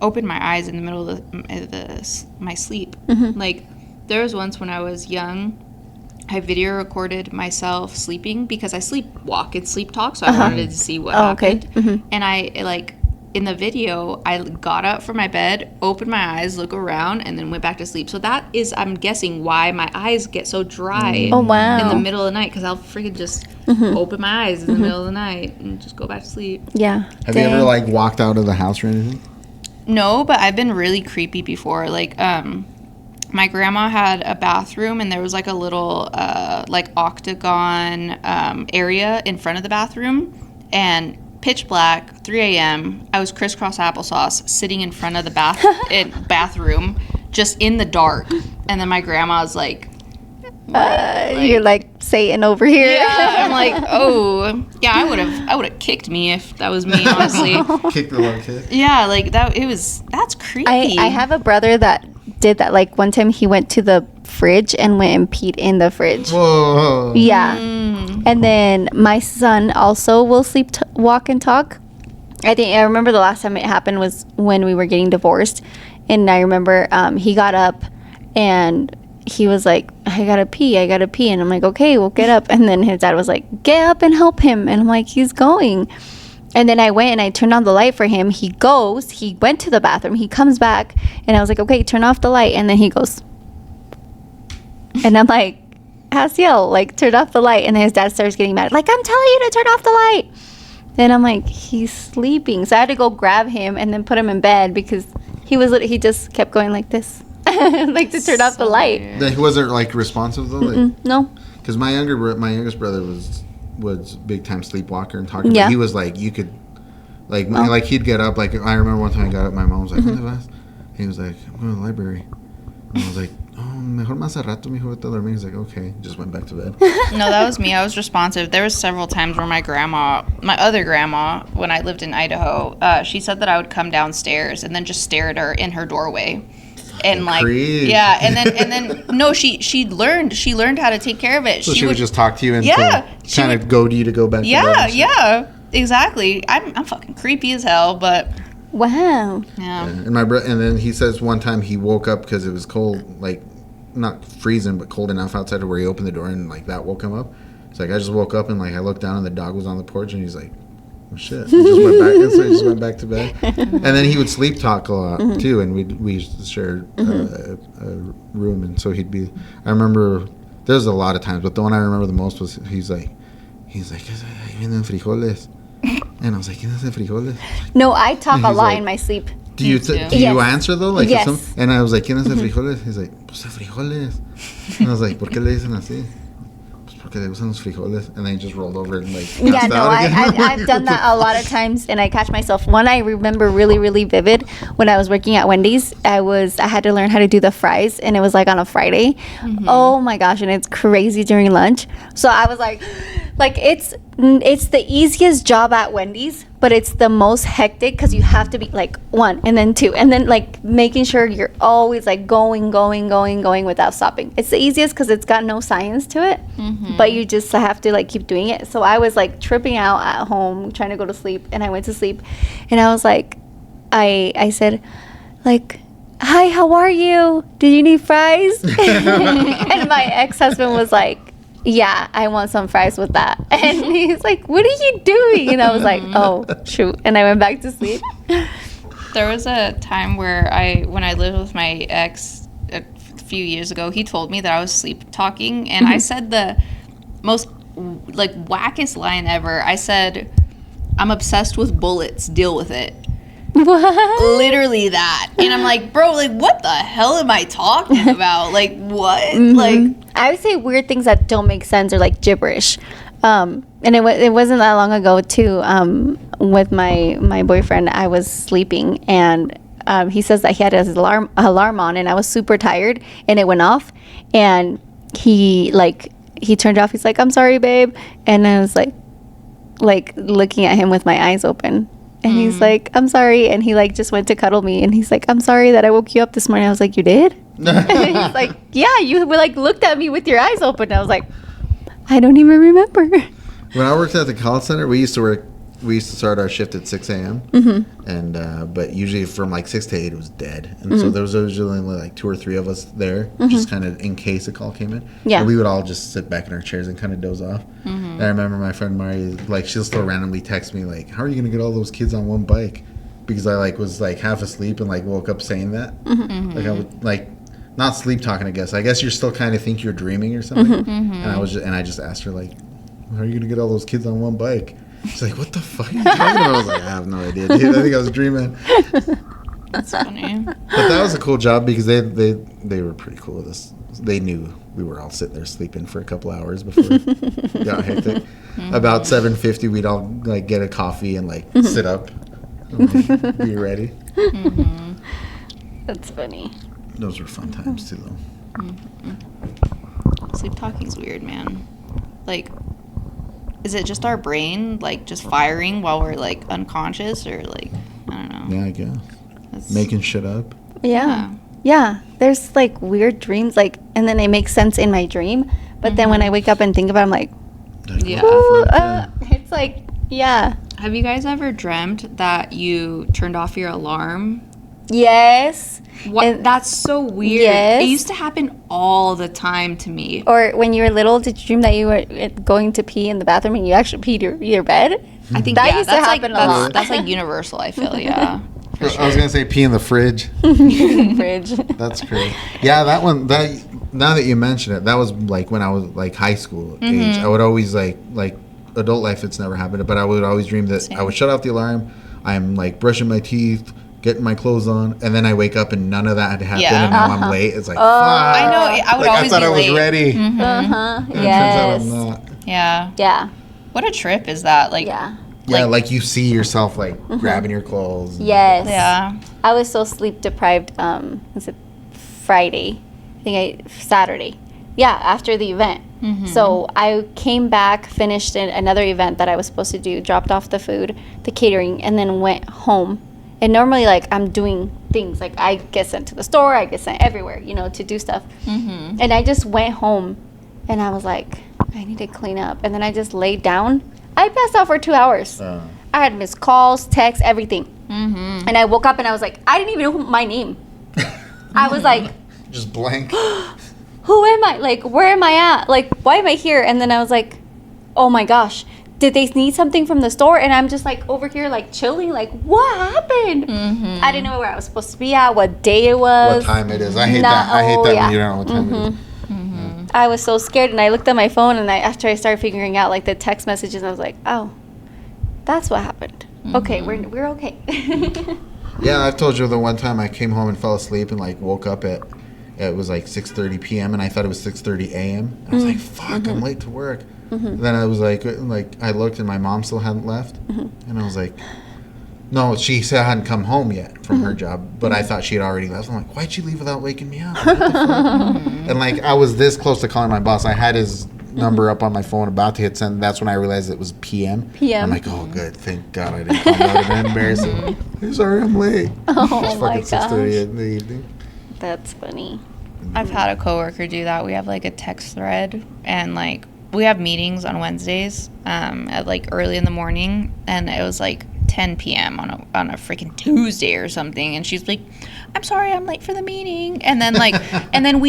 open my eyes in the middle of my sleep. Like there was once when I was young, I video recorded myself sleeping because I sleepwalk and sleep talk, so I wanted to see what happened. And I like in the video, I got up from my bed, opened my eyes, look around, and then went back to sleep. So that is, I'm guessing, why my eyes get so dry in the middle of the night, because I'll freaking just open my eyes in the middle of the night and just go back to sleep. Yeah. Have you ever, like, walked out of the house or anything? No, but I've been really creepy before. Like, my grandma had a bathroom, and there was, like, a little, like, octagon area in front of the bathroom, and pitch black, 3 a.m. I was crisscross applesauce sitting in front of the bathroom, just in the dark. And then my grandma's like, you're like Satan over here. Yeah, I'm like, oh, yeah. I would have kicked me if that was me, honestly. Kicked the little kid. Yeah, like that's creepy. I have a brother that did that. Like one time he went to the fridge and went and peed in the fridge. Whoa. Yeah. And then my son also will sleep walk and talk. I remember the last time it happened was when we were getting divorced, and I remember he got up and he was like, I gotta pee, and I'm like, okay, we'll get up. And then his dad was like, get up and help him, and I'm like, he's going. And then I went and I turned on the light for him. He went to the bathroom, he comes back, and I was like, okay, turn off the light. And then he goes, and I'm like, Hasiel, like, turn off the light. And then his dad starts getting mad, like, I'm telling you to turn off the light. And I'm like, he's sleeping. So I had to go grab him and then put him in bed because he just kept going like this, like to turn off the light. He wasn't like responsive though. Like, no. Because my youngest brother was big time sleepwalker and talking. Yeah. But he was like, you could, like he'd get up. Like I remember one time I got up, my mom was like, ¿Dónde vas? He was like, I'm going to the library. And I was like, mejor más a rato, mijo, vete a dormir. He's like, okay. Just went back to bed. No, that was me. I was responsive. There was several times where my other grandma, when I lived in Idaho, she said that I would come downstairs and then just stare at her in her doorway. And like, creep. Yeah, and then no, she learned how to take care of it. So she would just talk to you and kind of goad you to go back to bed. Yeah, exactly. I'm fucking creepy as hell, but wow. Yeah. And and then he says one time he woke up because it was cold, like not freezing but cold enough outside where he opened the door and like that woke him up. It's like I just woke up and like I looked down and the dog was on the porch and he's like, oh shit. He just went back to bed. And then he would sleep talk a lot too, and we used to share a room, and so he'd be, I remember there's a lot of times, but the one I remember the most was he's like vienen frijoles. And I was like, ¿Quién hace frijoles? No, I talk a lot like, in my sleep. Do you answer though? Like yes. And I was like, ¿Quién hace frijoles? He's like, pues frijoles. And I was like, ¿Por qué le dicen así? porque te gustan los frijoles, and then you just rolled over and like Yeah, passed no, out again. I've done that a lot of times, and I catch myself. One I remember really, really vivid when I was working at Wendy's. I had to learn how to do the fries, and it was like on a Friday. Oh my gosh, and it's crazy during lunch. So I was like it's the easiest job at Wendy's, but it's the most hectic because you have to be like 1 and then 2 and then like making sure you're always like going without stopping. It's the easiest because it's got no science to it, but you just have to like keep doing it. So I was like tripping out at home trying to go to sleep, and I went to sleep, and I was like, I said like, hi, how are you? Do you need fries? And my ex-husband was like, yeah, I want some fries with that. And he's like, what are you doing? And I was like, oh, shoot. And I went back to sleep. There was a time where when I lived with my ex a few years ago, he told me that I was sleep talking, and I said the most like wackest line ever. I said, I'm obsessed with bullets, deal with it. What? Literally that. And I'm like, bro, like, what the hell am I talking about? Like, what? Like, I would say weird things that don't make sense or like gibberish. And it wasn't that long ago too. With my boyfriend, I was sleeping, and he says that he had his alarm on, and I was super tired, and it went off, and he turned it off. He's like, I'm sorry, babe. And I was like looking at him with my eyes open. And he's like, I'm sorry. And he like just went to cuddle me. And he's like, I'm sorry that I woke you up this morning. I was like, you did? And he's like, yeah, you like looked at me with your eyes open. I was like, I don't even remember. When I worked at the call center, we used to start our shift at 6 a.m. And but usually from like 6 to 8 it was dead, and so there was usually only like 2 or 3 of us there, just kind of in case a call came in. Yeah, and we would all just sit back in our chairs and kind of doze off. And I remember my friend Mari, like, she'll still randomly text me like, how are you gonna get all those kids on one bike? Because I like was like half asleep and like woke up saying that. Like I would like not sleep talking. I guess you're still kind of think you're dreaming or something. And I just asked her like, how are you gonna get all those kids on one bike? She's like, what the fuck are you talking about? I was like, I have no idea, dude. I think I was dreaming. that's funny. But that was a cool job because they were pretty cool with us. They knew we were all sitting there sleeping for a couple hours before it got hectic. About 7:50, we'd all like get a coffee and like sit up and like, be ready. That's funny. Those were fun times too, though. Sleep talking's weird, man. Like, is it just our brain, like, just firing while we're, like, unconscious? Or, like, I don't know. Yeah, I guess. That's, Making shit up. Yeah. There's, like, weird dreams, like, and then it makes sense in my dream. But then when I wake up and think about it, I'm like, yeah. It's like, yeah. Have you guys ever dreamt that you turned off your alarm? Yes. What? That's so weird. Yes. It used to happen all the time to me. Or when you were little, did you dream that you were going to pee in the bathroom and you actually peed your bed? I think that used to happen a lot. That's like universal, I feel, yeah. I was gonna say pee in the fridge. Fridge. That's great. Yeah, that one. That now that you mention it, that was like when I was like high school age. I would always like adult life. It's never happened, but I would always dream that I would shut off the alarm. I'm like brushing my teeth, getting my clothes on, and then I wake up and none of that had happened, and now I'm late. It's like, fuck. I know. I would always I thought be I was late. ready. Yes. Turns out I'm not. Yeah. Yeah. What a trip is that? Like, Yeah. Yeah, like you see yourself like grabbing your clothes. Yes. yeah. I was so sleep deprived. Was it Friday? Saturday. Yeah, after the event. So I came back, finished another event that I was supposed to do, dropped off the food, the catering, and then went home. And normally, like, I'm doing things. Like, I get sent to the store, I get sent everywhere, to do stuff. And I just went home, and I was like, I need to clean up. And then I just laid down. I passed out for 2 hours. I had missed calls, texts, everything. And I woke up, and I was like, I didn't even know my name. I was like, just blank. who am I? Like, where am I at? Like, why am I here? And then I was like, oh my gosh. Did they need something from the store? And I'm just like over here like chilling, like, what happened? I didn't know where I was supposed to be at, what day it was. What time it is. I hate that. I hate that when you don't know what time it is. I was so scared, and I looked at my phone, and after I started figuring out like the text messages, I was like, oh, that's what happened. Okay, we're okay. Yeah, I've told you the one time I came home and fell asleep and like woke up at it was like 6:30 p.m. and I thought it was 6:30 a.m. I was like, fuck, I'm late to work. Then I was like I looked and my mom still hadn't left, and I was like, no, she said hadn't come home yet from her job, but I thought she had already left. I'm like, why'd she leave without waking me up? What the fuck? And like I was this close to calling my boss. I had his number up on my phone, about to hit send. That's when I realized it was PM. I'm like, oh, good, thank God I didn't call. That would have been embarrassing. I'm sorry, I'm late. Oh it's my fucking 6:30 in the evening. That's funny. I've had a coworker do that. We have like a text thread, and like we have meetings on Wednesdays at like early in the morning, and it was like 10 p.m. on a freaking Tuesday or something, and she's like, I'm sorry, I'm late for the meeting. And then like and then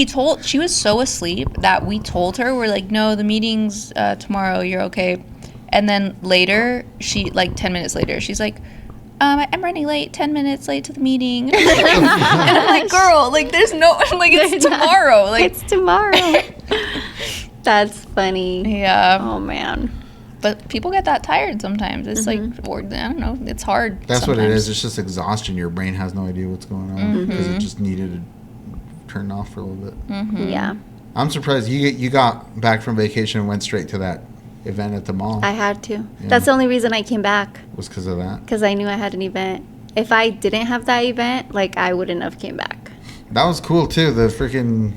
she was so asleep that we told her, we're like, no, the meeting's tomorrow, you're okay. And then later, she like 10 minutes later, she's like, I'm running late, 10 minutes late to the meeting. And I'm like, girl, like there's no, like it's tomorrow. Like It's tomorrow. That's funny. Yeah. Oh man. But people get that tired sometimes. It's like, or, I don't know, it's hard. That's sometimes. what it is. It's just exhaustion. Your brain has no idea what's going on because it just needed to turn off for a little bit. Yeah. I'm surprised you got back from vacation and went straight to that event at the mall. I had to. That's the only reason I came back, Was because of that. because I knew I had an event. If I didn't have that event, like I wouldn't have came back. That was cool too. The freaking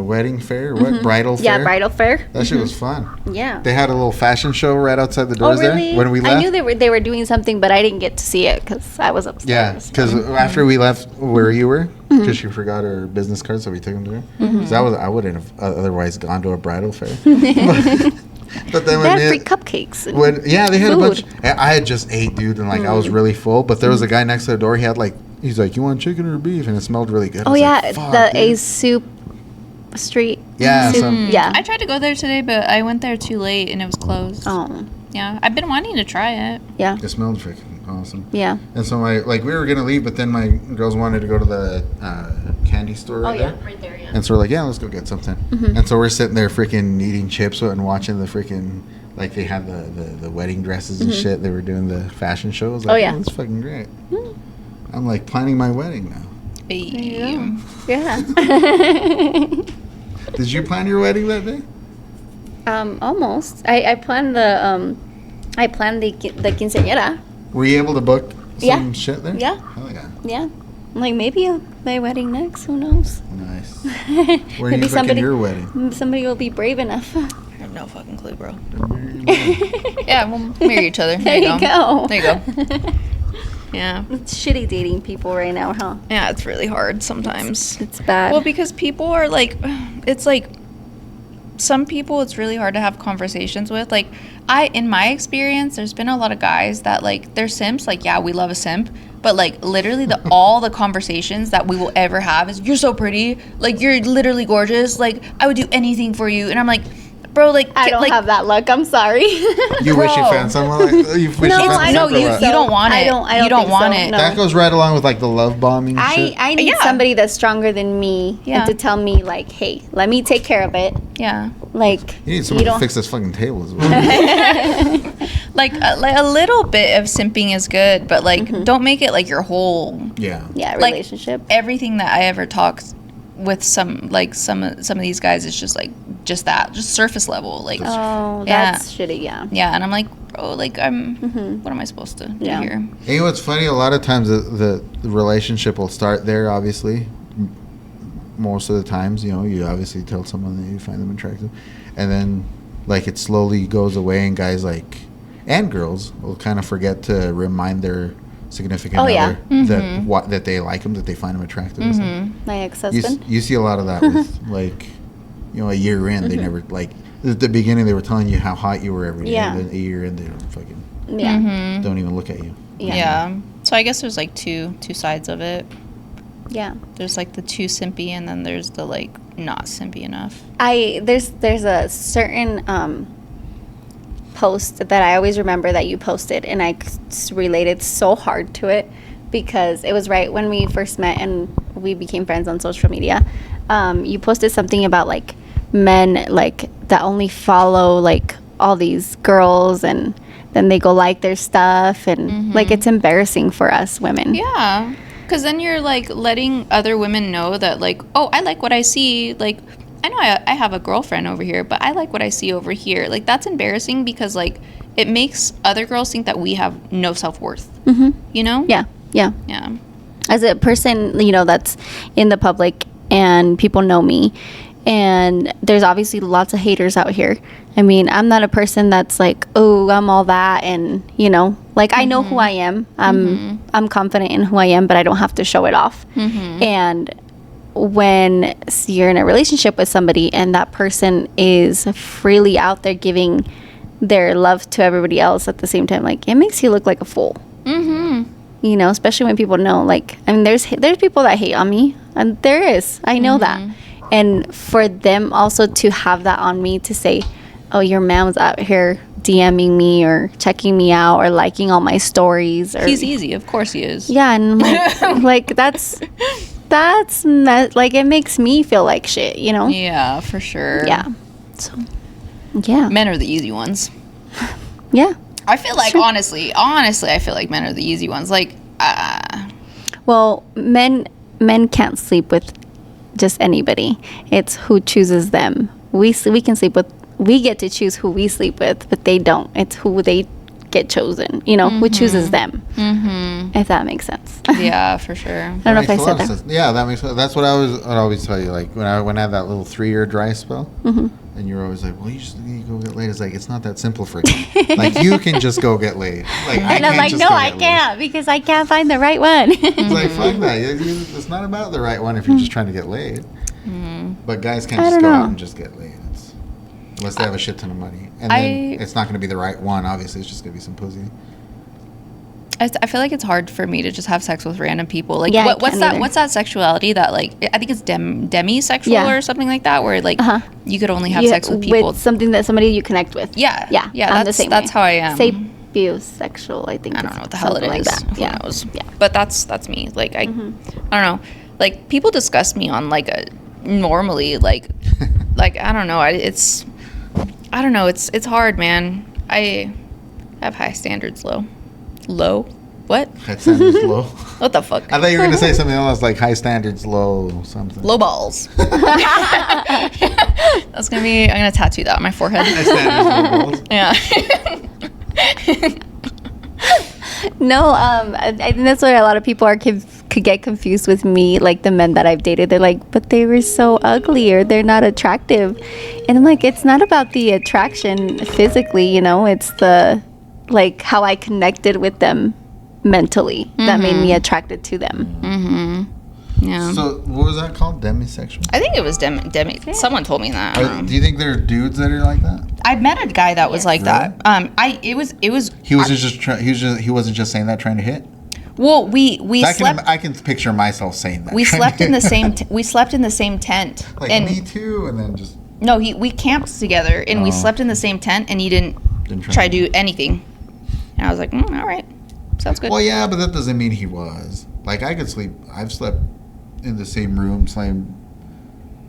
wedding fair, what bridal fair? Yeah, bridal fair. That shit was fun. Yeah. They had a little fashion show right outside the Oh doors really? there when we left. I knew they were doing something, but I didn't get to see it because I was upstairs. Yeah, because after we left where you were, because she forgot her business card, so we took them to her. 'Cause I wouldn't have otherwise gone to a bridal fair. But then They when had free cupcakes. And they had a bunch. food. I had just ate, dude, and like I was really full. But there was a guy next to the door. He had like, he's like, you want chicken or beef? And it smelled really good. I Oh was yeah, like, "Fuck, the dude." A Soup Street. Yeah, Soup. some- Yeah. I tried to go there today, but I went there too late and it was closed. Oh. Yeah, I've been wanting to try it. Yeah. It smelled freaking awesome. Yeah. And so we were gonna leave, but then my girls wanted to go to the candy store right there. right there. Yeah. And so we're like, yeah, let's go get something. And so we're sitting there freaking eating chips and watching the freaking, like they had the wedding dresses and shit. They were doing the fashion show. I was like, Oh, yeah. that's fucking great. I'm like planning my wedding now. Yeah. Did you plan your wedding that day? Almost. I planned the quinceañera. Were you able to book some Yeah. shit there? Yeah. Hell yeah. Yeah. I'm like, maybe my wedding next. Who knows? Nice. Where are you Maybe booking your wedding? Somebody will be brave enough. I have no fucking clue, bro. Yeah, we'll marry each other. There you go. There you go. Yeah. It's shitty dating people right now, huh? Yeah, it's really hard sometimes. It's bad. Well, because people are like, it's like, some people it's really hard to have conversations with. Like, in my experience, there's been a lot of guys that like, they're simps. Like, yeah, we love a simp. But like, literally all the conversations that we will ever have is, you're so pretty. Like, you're literally gorgeous. Like, I would do anything for you. And I'm like, bro, like, I don't like, have that luck. I'm sorry. You wish you found someone like you wish you No, found I a don't simp or use what? so. you don't want it. I don't You don't think want so, it. no. That goes right along with like the love bombing shit. I need Yeah. somebody that's stronger than me Yeah. and to tell me like, hey, let me take care of it. Yeah. Like You need someone to don't- fix this fucking table as well. Like a little bit of simping is good, but like, don't make it like your whole, Yeah. Yeah, like, relationship. everything that I ever talked with some of these guys is just like just surface level, like Oh, Yeah. that's shitty. Yeah. yeah. And I'm like, bro, like what am I supposed to do Yeah. here? And you know what's funny? A lot of times the relationship will start there, obviously. Most of the times, you know, you obviously tell someone that you find them attractive. And then, like, it slowly goes away, and guys, like, and girls will kind of forget to remind their significant Oh, yeah. other that they like them, that they find them attractive. and stuff. My ex-husband. You see a lot of that with, like, you know, a year in, they never, like, at the beginning, they were telling you how hot you were every day. Yeah. And then a year in, they don't fucking, Yeah. don't even look at you. Yeah. So I guess there's like two sides of it. Yeah. There's like the too simpy, and then there's the like not simpy enough. There's a certain post that I always remember that you posted, and I related so hard to it because it was right when we first met and we became friends on social media. You posted something about like men like that only follow like all these girls, and then they go like their stuff, and like it's embarrassing for us women. Yeah. Because then you're like letting other women know that like, oh, I like what I see. Like, I know I have a girlfriend over here, but I like what I see over here. Like, that's embarrassing because like it makes other girls think that we have no self-worth. You know? Yeah. Yeah. Yeah. As a person, you know, that's in the public and people know me, and there's obviously lots of haters out here. I mean, I'm not a person that's like, oh, I'm all that, and you know, like I know who I am. I'm confident in who I am, but I don't have to show it off. And when you're in a relationship with somebody and that person is freely out there giving their love to everybody else at the same time, like it makes you look like a fool. You know, especially when people know, like, I mean, there's people that hate on me, and there is, I know that. And for them also to have that on me to say, oh, your man was out here DMing me or checking me out or liking all my stories. Or, He's easy. Of course he is. yeah, and like that's like, it makes me feel like shit, you know? Yeah, for sure. Yeah. So, yeah. Men are the easy ones. Yeah. I feel like, honestly, I feel like men are the easy ones. Like, Well, men can't sleep with just anybody. It's who chooses them. We can sleep with. We get to choose who we sleep with, but they don't. It's who they get chosen. You know, who chooses them. If that makes sense. yeah, for sure. I don't know if I said that. Yeah, that makes sense. That's what I'd always tell you. Like when I had that little 3-year dry spell, and you're always like, well, you just need to go get laid. It's like, it's not that simple for you. Like you can just go get laid. Like, And I'm like, no, I can't, because I can't find the right one. It's like, fuck that. It's not about the right one if you're just trying to get laid. But guys can't just go out and just get laid. Unless they have a shit ton of money. And then it's not going to be the right one. Obviously, it's just going to be some pussy. I feel like it's hard for me to just have sex with random people. Like, Yeah, what's that sexuality that, like, I think it's demisexual or something like that, where, like, you could only have sex with people. With something that somebody you connect with. Yeah. I'm the same that's way. how I am. Sapiosexual, I think. I don't know what the hell it is. Like that. Who Yeah. knows? Yeah. But that's me. Like, I don't know. Like, people discuss me on, like, a normally, like, I don't know. I don't know. It's hard, man. I have high standards. Low? What? High standards low. What the fuck? I thought you were going to say something else like high standards low something. Low balls. That's going to be, I'm going to tattoo that on my forehead. High standards low balls. Yeah. No, I think that's why a lot of people could get confused with me, like the men that I've dated. They're like, but they were so ugly or they're not attractive. And I'm like, it's not about the attraction physically, you know, it's the, like, how I connected with them mentally that made me attracted to them. Yeah. So what was that called? Demisexual? I think it was demi. Someone told me that. I don't know. Do you think there are dudes that are like that? I met a guy that was like that. It was. He wasn't just saying that trying to hit. Well, we slept. I can picture myself saying that. We slept in the same. We slept in the same tent. Like, and me too, and then just. No, we camped together and we slept in the same tent, and he didn't try to do anything. And I was like, all right, sounds good. Well, yeah, but that doesn't mean he was. Like, I could sleep. I've slept in the same room, same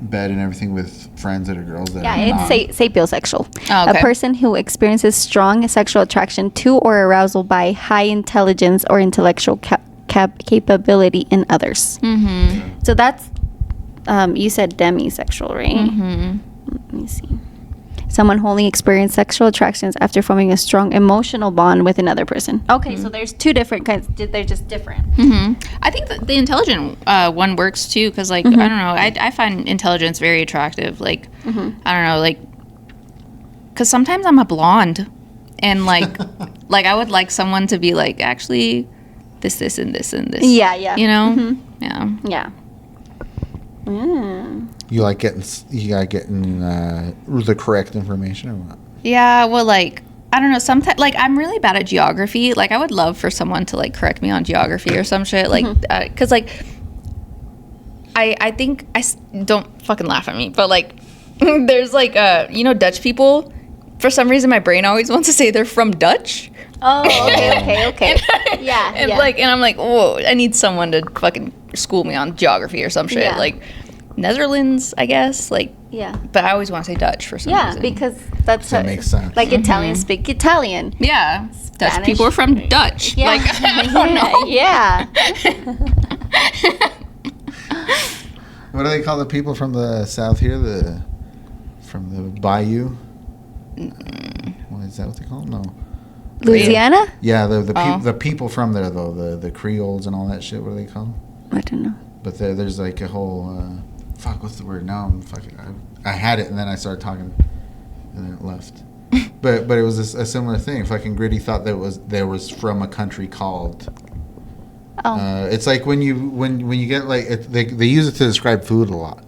bed and everything with friends that are girls that are It's sapiosexual. Oh, okay. A person who experiences strong sexual attraction to or arousal by high intelligence or intellectual capability in others. So that's, you said demisexual, right? Let me see. Someone who only experienced sexual attractions after forming a strong emotional bond with another person. Okay, so there's two different kinds. They're just different. I think that the intelligent one works too, because like I don't know, I find intelligence very attractive. Like I don't know, like because sometimes I'm a blonde, and like like I would like someone to be like actually this and this and this. Yeah, yeah. You know, yeah. Yeah. You like getting the correct information or what? Yeah, well, like I don't know. Sometimes, like I'm really bad at geography. Like I would love for someone to like correct me on geography or some shit. Like, because like I think don't fucking laugh at me, but like there's like you know, Dutch people. For some reason, my brain always wants to say they're from Dutch. Oh, okay. Yeah, and like, and I'm like, whoa, I need someone to fucking school me on geography or some shit. Yeah. Like Netherlands, I guess. Like, yeah. But I always want to say Dutch for some reason. Yeah, because that's That makes sense. Like Italians speak Italian. Yeah, Dutch Spanish. people are from Dutch. Yeah. Like, I don't know. Yeah. What do they call the people from the south here? From the bayou? What is that what they call them? No. Louisiana? Yeah, the people from there, though. The Creoles and all that shit. What do they call them? I don't know. But there's like a whole... what's the word? Now I'm fucking... I had it, and then I started talking, and then it left. But it was a similar thing. Fucking Gritty thought there was from a country called... it's like when you get like they use it to describe food a lot.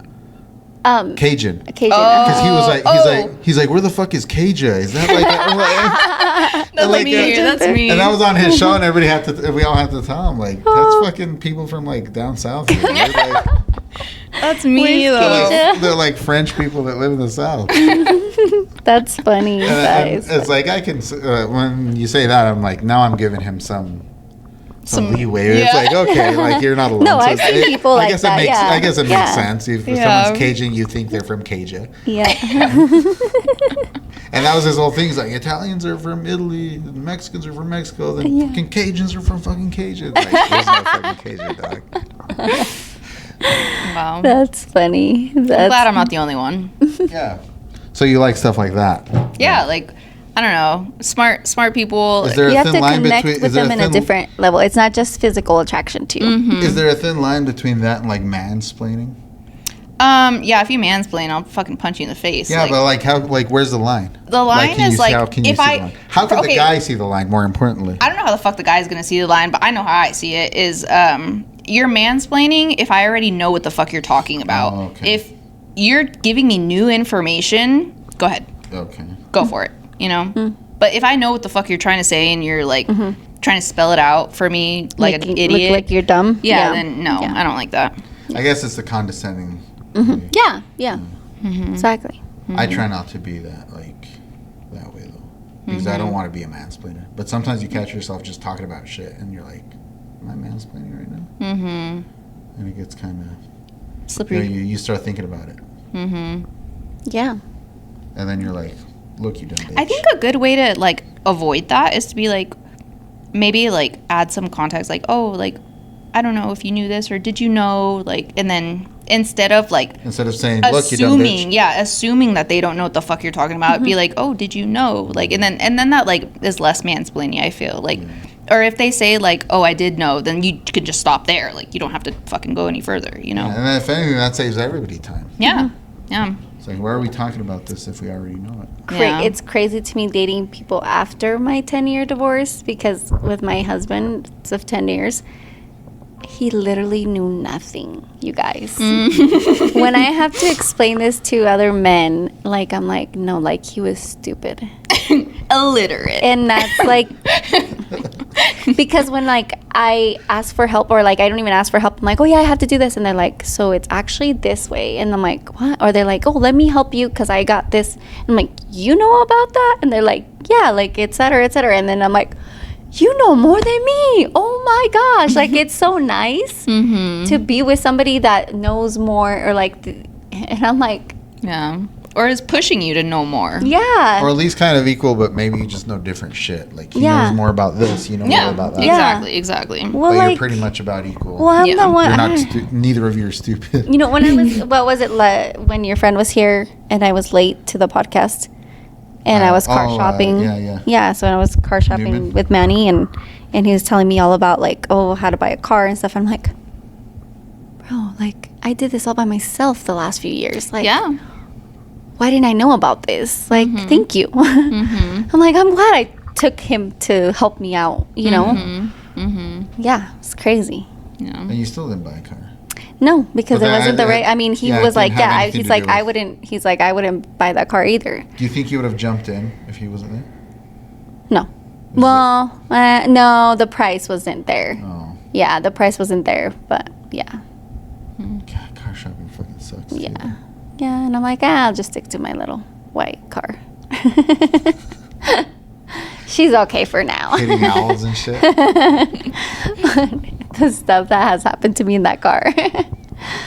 Cajun. Because he's like, where the fuck is Cajun? Is that like? That's me. That's me. And that was on his show, and we all had to tell him like, that's fucking people from like down south. Here. Like, that's me though. They're like French people that live in the south. That's funny, guys. It's like I can when you say that, I'm like, now I'm giving him some leeway. Yeah. It's like, okay, like you're not alone. No, I've seen people like that. I guess it makes sense. If someone's Cajun, you think they're from Cajun. Yeah. And that was his whole thing. He's like, Italians are from Italy, the Mexicans are from Mexico, then fucking Cajuns are from fucking Cajun. Like, there's no fucking Cajun, dog. Wow. That's funny. I'm glad I'm not the only one. Yeah. So you like stuff like that? Yeah, like I don't know, smart people. Is there You a have thin to line connect between? with them in a different level. It's not just physical attraction to you. Mm-hmm. Is there a thin line between that and like mansplaining? Yeah, if you mansplain, I'll fucking punch you in the face. Yeah, but like how? Like where's the line? The line is like how can you if see the line? How can the guy see the line? More importantly, I don't know how the fuck the guy's gonna see the line, but I know how I see it. Is you're mansplaining if I already know what the fuck you're talking about. Oh, okay. If you're giving me new information, go ahead. Okay. Go for it. You know. But if I know what the fuck you're trying to say and you're like trying to spell it out for me like an idiot, look like you're dumb. then no, I don't like that. I guess it's the condescending. Yeah. Exactly. I try not to be that way though, because I don't want to be a mansplainer. But sometimes you catch yourself just talking about shit, and you're like, "Am I mansplaining right now?" Mm-hmm. And it gets kind of slippery. You start thinking about it. Mm-hmm. Yeah. And then you're like, "Look, you dumb bitch." I think a good way to like avoid that is to be like, maybe like add some context, like, oh, like I don't know if you knew this or did you know, like, and then instead of saying, look, you dumb bitch. Assuming that they don't know what the fuck you're talking about, be like, oh, did you know? Like, and then that like is less mansplaining, I feel like. Or if they say like, oh, I did know, then you could just stop there. Like, you don't have to fucking go any further, you know? Yeah, and then if anything, that saves everybody time. Yeah. Yeah. It's like, why are we talking about this if we already know it? Yeah. It's crazy to me dating people after my 10-year divorce, because with my husband of 10 years, he literally knew nothing, you guys. When I have to explain this to other men, like, I'm like, no, like, he was stupid. Illiterate. And that's like, because when like I ask for help, or like I don't even ask for help, I'm like, oh yeah, I have to do this, and they're like, so it's actually this way, and I'm like, what? Or they're like, oh, let me help you because I got this. I'm like, you know about that? And they're like, yeah, like et cetera, and then I'm like, you know more than me. Oh my gosh, like it's so nice to be with somebody that knows more, or like, and I'm like, yeah. Or is pushing you to know more. yeah. Or at least kind of equal, but maybe you just know different shit. Like, he knows more about this, you know more about that. Yeah. Exactly. Well, But like, you're pretty much about equal. well, I'm the one. You're not neither of you are stupid. You know, when I was, what was it, when your friend was here and I was late to the podcast, and I was car shopping. Yeah, so I was car shopping Newman. with Manny, and he was telling me all about, like, oh, how to buy a car and stuff. I'm like, bro, like, I did this all by myself the last few years. Like, Yeah. why didn't I know about this? Like, thank you. I'm like, I'm glad I took him to help me out, you know? Yeah, it's crazy. Yeah. And you still didn't buy a car. No, because But it wasn't the right. I mean, he yeah, it was like, didn't have yeah. anything He's to like, do I with- wouldn't. He's like, I wouldn't buy that car either. Do you think you would have jumped in if he wasn't there? No. Well, no, the price wasn't there. Oh. Yeah, the price wasn't there, but yeah, God, car shopping fucking sucks. too. yeah, yeah. And I'm like, I'll just stick to my little white car. She's okay for now. Hitting owls and shit. The stuff that has happened to me in that car.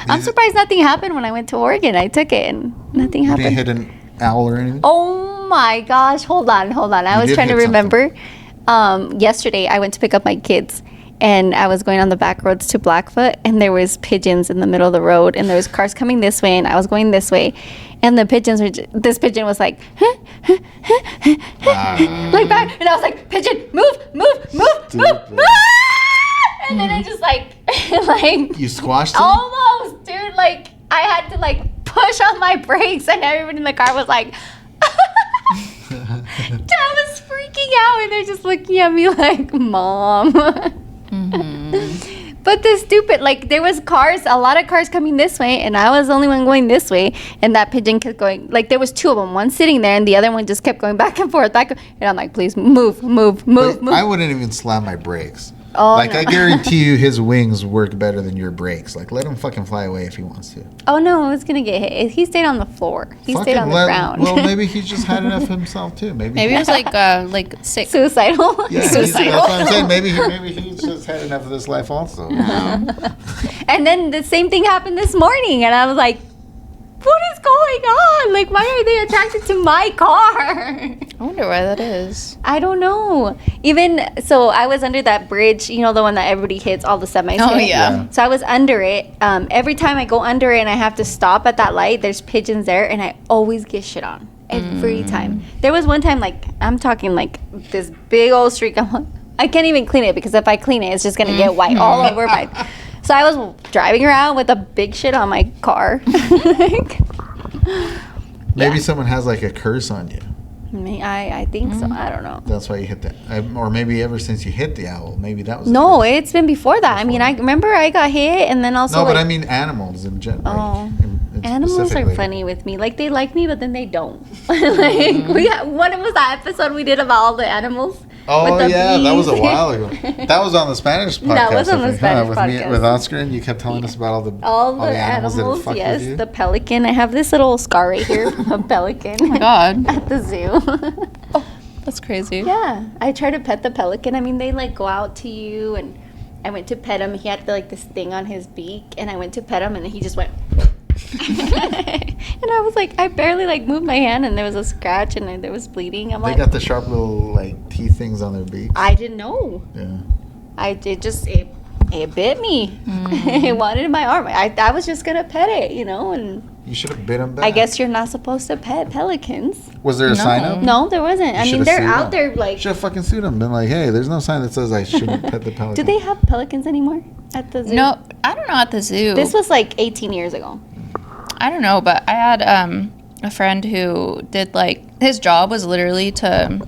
I'm surprised nothing happened when I went to Oregon. I took it and nothing You didn't happened. hit an owl or anything? Oh my gosh, hold on. I You was did trying to hit remember. Yesterday I went to pick up my kids, and I was going on the back roads to Blackfoot, and there was pigeons in the middle of the road, and there was cars coming this way, and I was going this way, and the pigeons were. This pigeon was like, like back, and I was like, pigeon, move, and then I just like You squashed him? almost, dude. Like I had to like push on my brakes, and everybody in the car was like. Dad was freaking out, and they're just looking at me like, Mom. But the stupid, like, there was a lot of cars coming this way, and I was the only one going this way, and that pigeon kept going, like, there was two of them, one sitting there, and the other one just kept going back and forth, and I'm like, please, move. I wouldn't even slam my brakes. Oh, like, no. I guarantee you his wings work better than your brakes. Like, let him fucking fly away if he wants to. Oh, no, I was going to get hit. He stayed on the floor. He stayed on the ground. Well, maybe he's just had enough himself, too. Maybe Maybe it was like sick. Suicidal. Yeah, Suicidal. that's what I'm saying. Maybe he's just had enough of this life also. And then the same thing happened this morning, and I was like, what is going on? Like, why are they attracted to my car? I wonder why that is. I don't know. Even so, I was under that bridge, you know, the one that everybody hits, all the semis. Oh, hit. yeah. So I was under it. Every time I go under it and I have to stop at that light, there's pigeons there, and I always get shit on every time. There was one time, like, I'm talking like this big old streak. I'm like, I can't even clean it because if I clean it, it's just gonna get white all over my. So I was driving around with a big shit on my car. Maybe someone has like a curse on you. I think so. I don't know. That's why you hit that. Or maybe ever since you hit the owl, maybe that was. No, it's been before that. I mean, I remember I got hit, and then also. No, but like, I mean animals in general. Oh. Animals are funny with me. Like, they like me, but then they don't. Like, what was that episode we did about all the animals? Oh, with the yeah, that was a bees? while ago. That was on the Spanish podcast. That was on the I think, Spanish with podcast. with Oscar, and you kept telling us about all the animals that fuck with yes. you. The pelican. I have this little scar right here from a pelican. Oh my God. At the zoo. That's crazy. Yeah. I try to pet the pelican. I mean, they, like, go out to you, and I went to pet him. He had, like, this thing on his beak, and I went to pet him, and he just went... and I was like, I barely like moved my hand, and there was a scratch, and there was bleeding. I'm They like, got the sharp little like teeth things on their beaks. I didn't know. Yeah. It bit me. It wanted my arm. I was just gonna pet it, you know, and You should have bit them back. I guess you're not supposed to pet pelicans. Was there a sign up? No, there wasn't. I mean, they're out there like. Should have fucking sued them. Been like, hey, there's no sign that says I shouldn't pet the pelican. Do they have pelicans anymore at the zoo? No, I don't know at the zoo. This was like 18 years ago. I don't know, but I had a friend who did like his job was literally to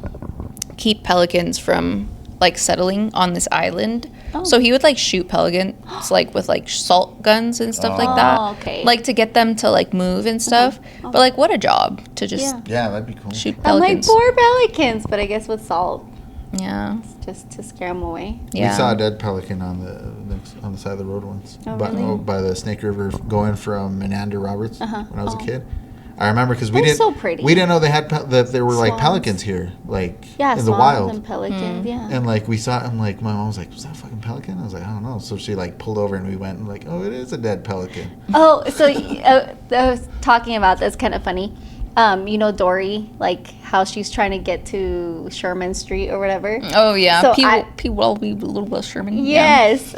keep pelicans from like settling on this island. Oh. So he would like shoot pelicans like with like salt guns and stuff like that. Okay. Like to get them to like move and stuff. But like what a job to just Yeah, that'd be cool. shoot I'm like, pelicans. poor pelicans, but I guess with salt, Yeah. just to scare them away. Yeah. We saw a dead pelican on the side of the road once. Oh, really? By the Snake River going from Miranda Roberts when I was a kid. I remember because we They're didn't. so pretty. We didn't know they had that there were like Swans. pelicans here, like Yeah, in the swans wild. and pelicans, yeah. And like we saw, I'm like, my mom was like, "Was that a fucking pelican?" I was like, "I don't know." So she like pulled over and we went and like, "Oh, it is a dead pelican." Oh, so I was talking about that's kind of funny. You know Dory, like how she's trying to get to Sherman Street or whatever. Oh yeah. So P. Wallaby Little Sherman. Yes,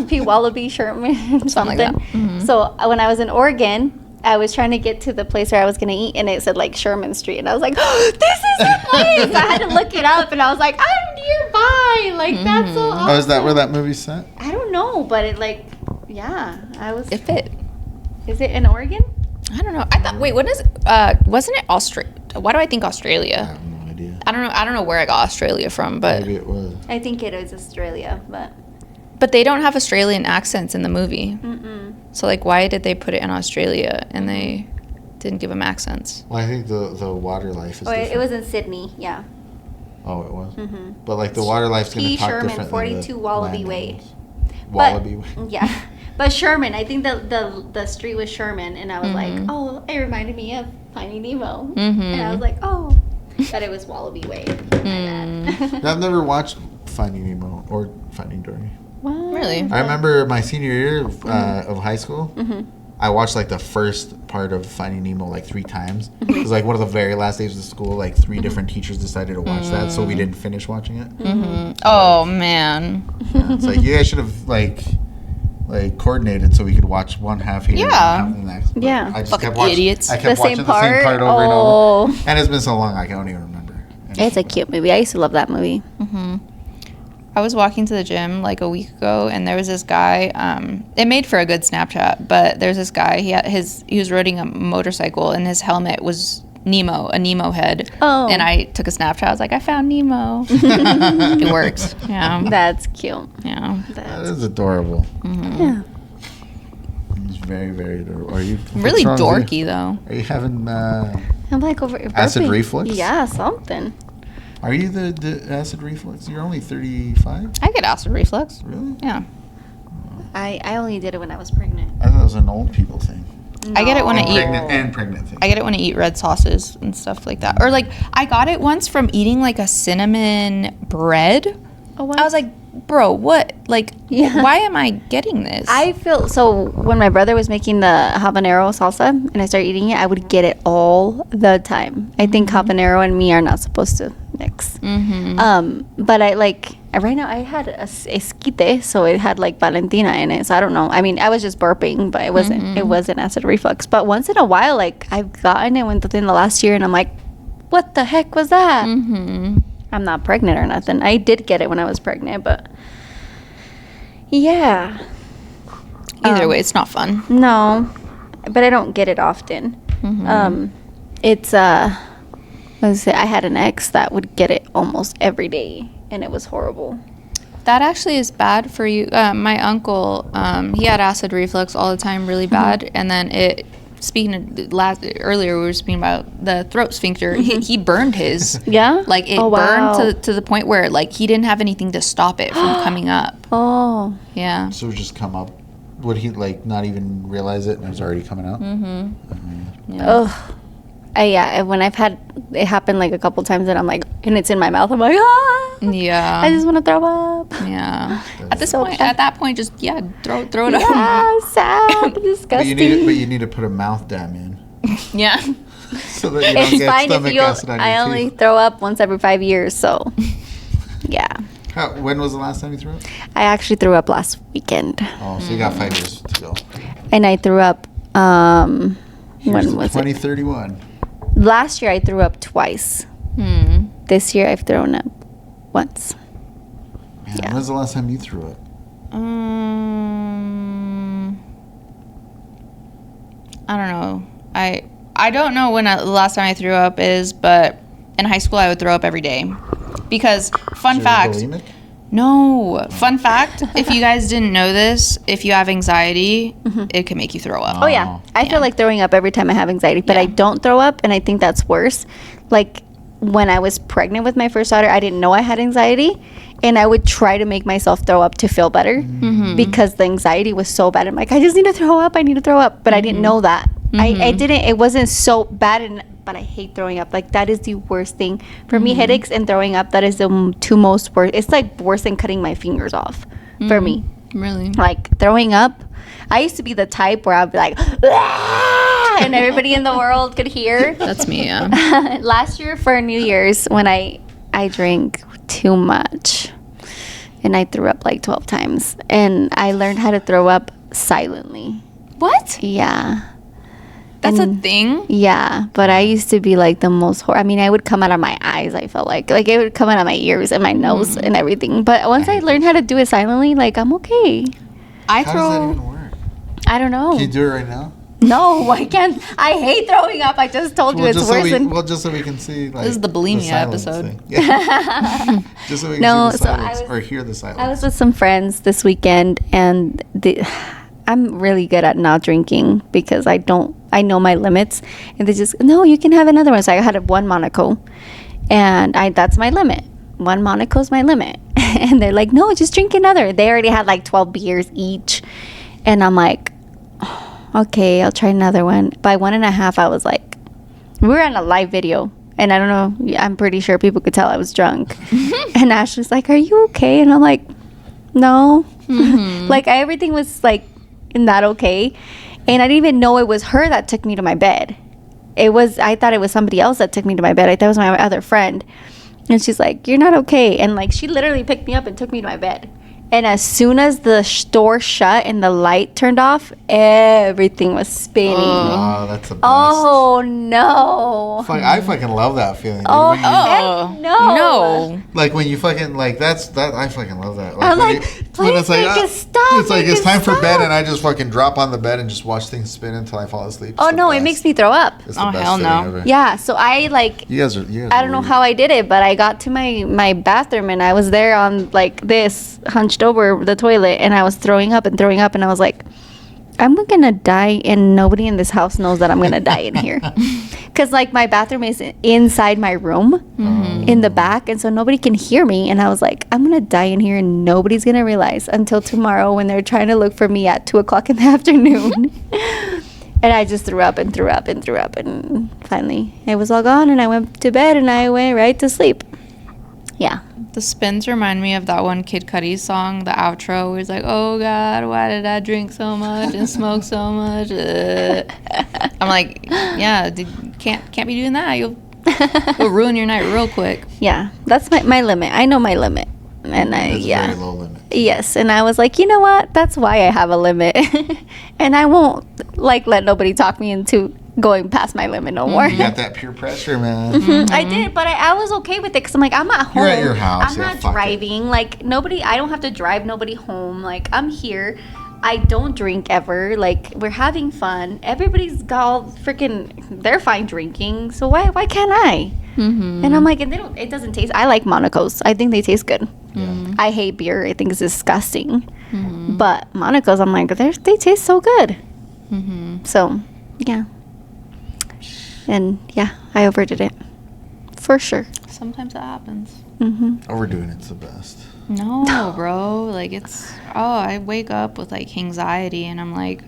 P. Wallaby Sherman, something. like that. Mm-hmm. So when I was in Oregon, I was trying to get to the place where I was going to eat, and it said like Sherman Street, and I was like, oh, "This is the place!" I had to look it up, and I was like, "I'm nearby!" Like that's so awesome. Oh, is that where that movie's set? I don't know, but it like, yeah, I was. It fit. Is it in Oregon? I don't know. I thought. Wait, what is? Wasn't it Australia? Why do I think I Australia? have no idea. I don't know where I got Australia from, but Maybe it was. I think it is Australia, but they don't have Australian accents in the movie. mm-mm. So like, why did they put it in Australia and they didn't give them accents? Well, I think the water life is. Oh, different. it was in Sydney, yeah. Oh, it was. Mm-hmm. But like the water life's gonna P. talk Sherman, different. 42 Wallaby Way. Wallaby Way. Yeah. But Sherman, I think the street was Sherman, and I was like, oh, it reminded me of Finding Nemo. And I was like, oh, but it was Wallaby Way. My bad. I've never watched Finding Nemo or Finding Dory. What? Really? I remember my senior year of high school. I watched like the first part of Finding Nemo like 3 times. It was like one of the very last days of school. Like 3 different teachers decided to watch that, so we didn't finish watching it. Oh man. Yeah, it's like you guys should have like coordinated so we could watch one half here and half the next. But Yeah. I just Fucking kept watching. idiots. I kept The watching same the same part? part over and over. Oh. And it's been so long I don't even remember. It's a cute movie. I used to love that movie. I was walking to the gym like a week ago, and there was this guy. It made for a good Snapchat, but there's this guy. He was riding a motorcycle, and his helmet was Nemo, a Nemo head. Oh. And I took a Snapchat. I was like, I found Nemo. It works. Yeah. That's cute. Yeah. That is adorable. Yeah. It's very, very adorable. Are you Really what's wrong with you? dorky though. Are you having I'm like over acid burping. reflux? Yeah, something. Are you the acid reflux? You're only 35? I get acid reflux. Really? Yeah. I only did it when I was pregnant. I thought it was an old people thing. I get it when I And eat. pregnant thing. I get it when I eat red sauces and stuff like that. Or like I got it once from eating like a cinnamon bread. Oh, wow. I was like, bro, what? Like, Yeah. why am I getting this? I feel so when my brother was making the habanero salsa and I started eating it, I would get it all the time. I think habanero and me are not supposed to mix. But I like right now I had a esquite, so it had like Valentina in it. So I don't know. I mean, I was just burping, but it wasn't acid reflux. But once in a while, like I've gotten it within the last year, and I'm like, what the heck was that? I'm not pregnant or nothing. I did get it when I was pregnant, but yeah. Either way, it's not fun. No, but I don't get it often. It's let's say I had an ex that would get it almost every day, and it was horrible. That actually is bad for you. My uncle, he had acid reflux all the time, really bad, and then it. Speaking of earlier, we were speaking about the throat sphincter. He burned his. Yeah? Like it Oh, wow. burned to the point where like he didn't have anything to stop it from coming up. Oh, Yeah. So it would just come up. Would he like not even realize it and it was already coming out? ugh. Yeah, when I've had it happen like a couple times, and I'm like, and it's in my mouth, I'm like, ah, Yeah. I just want to throw up. Yeah. At So point, bad. at that point, just throw it up. Yeah, sad, But disgusting. you need to put a mouth dam in Yeah. so that you don't It's get fine if stomach you. acid on I your only teeth. throw up once every 5 years, so yeah. When was the last time you threw up? I actually threw up last weekend, Oh, so you got 5 years to go. and I threw up. When was it? 2031. Last year I threw up twice. This year I've thrown up once. Man, Yeah. when was the last time you threw up? I don't know. I don't know when the last time I threw up is, but in high school I would throw up every day. Because So you're fact, bulimic? no, fun fact, if you guys didn't know this, if you have anxiety, it can make you throw up. Oh yeah, I Yeah. feel like throwing up every time I have anxiety, but I Yeah. don't throw up, and I think that's worse. Like when I was pregnant with my first daughter, I didn't know I had anxiety, and I would try to make myself throw up to feel better because the anxiety was so bad. I'm like, I just need to throw up. I need to throw up, but I didn't know that. I didn't. It wasn't so bad, but I hate throwing up. Like that is the worst thing for me. Headaches and throwing up. That is the two most worst. It's like worse than cutting my fingers off for me. Really? Like throwing up. I used to be the type where I'd be like, "Ah!" and everybody in the world could hear. That's me, yeah. Last year for New Year's, when I drank too much, and I threw up like 12 times, and I learned how to throw up silently. What? Yeah. That's a And- thing? Yeah, but I used to be like the most I mean, I would come out of my eyes. I felt like it would come out of my ears and my nose and everything. But once I learned how to do it silently, like I'm okay. I How does that throw. even work? I don't know. Can you do it right now? No, I can't. I hate throwing up. I just told you it's just so worse than. just so we can see. Like, This is the bulimia silence episode. thing. Yeah. Just so we can No, see the so I silence was- or hear the silence. I was with some friends this weekend, and I'm really good at not drinking because I know my limits, and they just no, you can have another one. So I had one Monaco, and that's my limit. One Monaco is my limit, and they're like, no, just drink another. They already had like 12 beers each, and I'm like, okay, I'll try another one. By 1.5, I was like, we were on a live video. And I don't know, I'm pretty sure people could tell I was drunk. And Ashley's like, are you okay? And I'm like, no. Like everything was like not okay. And I didn't even know it was her that took me to my bed. I thought it was somebody else that took me to my bed. I thought it was my other friend. And she's like, you're not okay. And like, she literally picked me up and took me to my bed. And as soon as the door shut and the light turned off, everything was spinning. Oh, that's the best. Oh, no. I fucking love that feeling. Dude. Oh, When you- heck no. No. Like when you fucking like I fucking love that. I'm when like, you- please when it's like, make it stop. It's like make it's it time for bed, stop. and I just fucking drop on the bed and just watch things spin until I fall asleep. It's Oh, the no, it best. makes me throw up. It's the Oh, best hell feeling no. ever. Yeah, so I like, You guys are I don't know how I did it, but I got to my bathroom and I was there on like this, hunched over the toilet, and I was throwing up, and I was like, I'm gonna die, and nobody in this house knows that I'm gonna die in here. Because like my bathroom is inside my room in the back, and so nobody can hear me. And I was like, I'm gonna die in here, and nobody's gonna realize until tomorrow when they're trying to look for me at 2:00 in the afternoon. And I just threw up, and finally it was all gone, and I went to bed, and I went right to sleep. Yeah. The spins remind me of that one Kid Cudi song, the outro, where he's like, oh God, why did I drink so much and smoke so much? I'm like, yeah, can't be doing that. You'll ruin your night real quick. Yeah, that's my limit. I know my limit. And That's a very low limit. Yes, and I was like, you know what? That's why I have a limit. And I won't like let nobody talk me into going past my limit no more. You got that peer pressure, man. I did, but I was okay with it because I'm like, I'm at home. You're at your house. I'm yeah, not fuck it. driving. Like, I don't have to drive nobody home. Like, I'm here. I don't drink ever. Like, we're having fun. Everybody's got all freaking, they're fine drinking. So why can't I? And I'm like, and it doesn't taste, I like Monaco's. I think they taste good. I hate beer. I think it's disgusting. But Monaco's, I'm like, they taste so good. So, yeah. And yeah, I overdid it. For sure. Sometimes it happens. Overdoing it's the best. No, bro. Like, I wake up with like anxiety, and I'm like,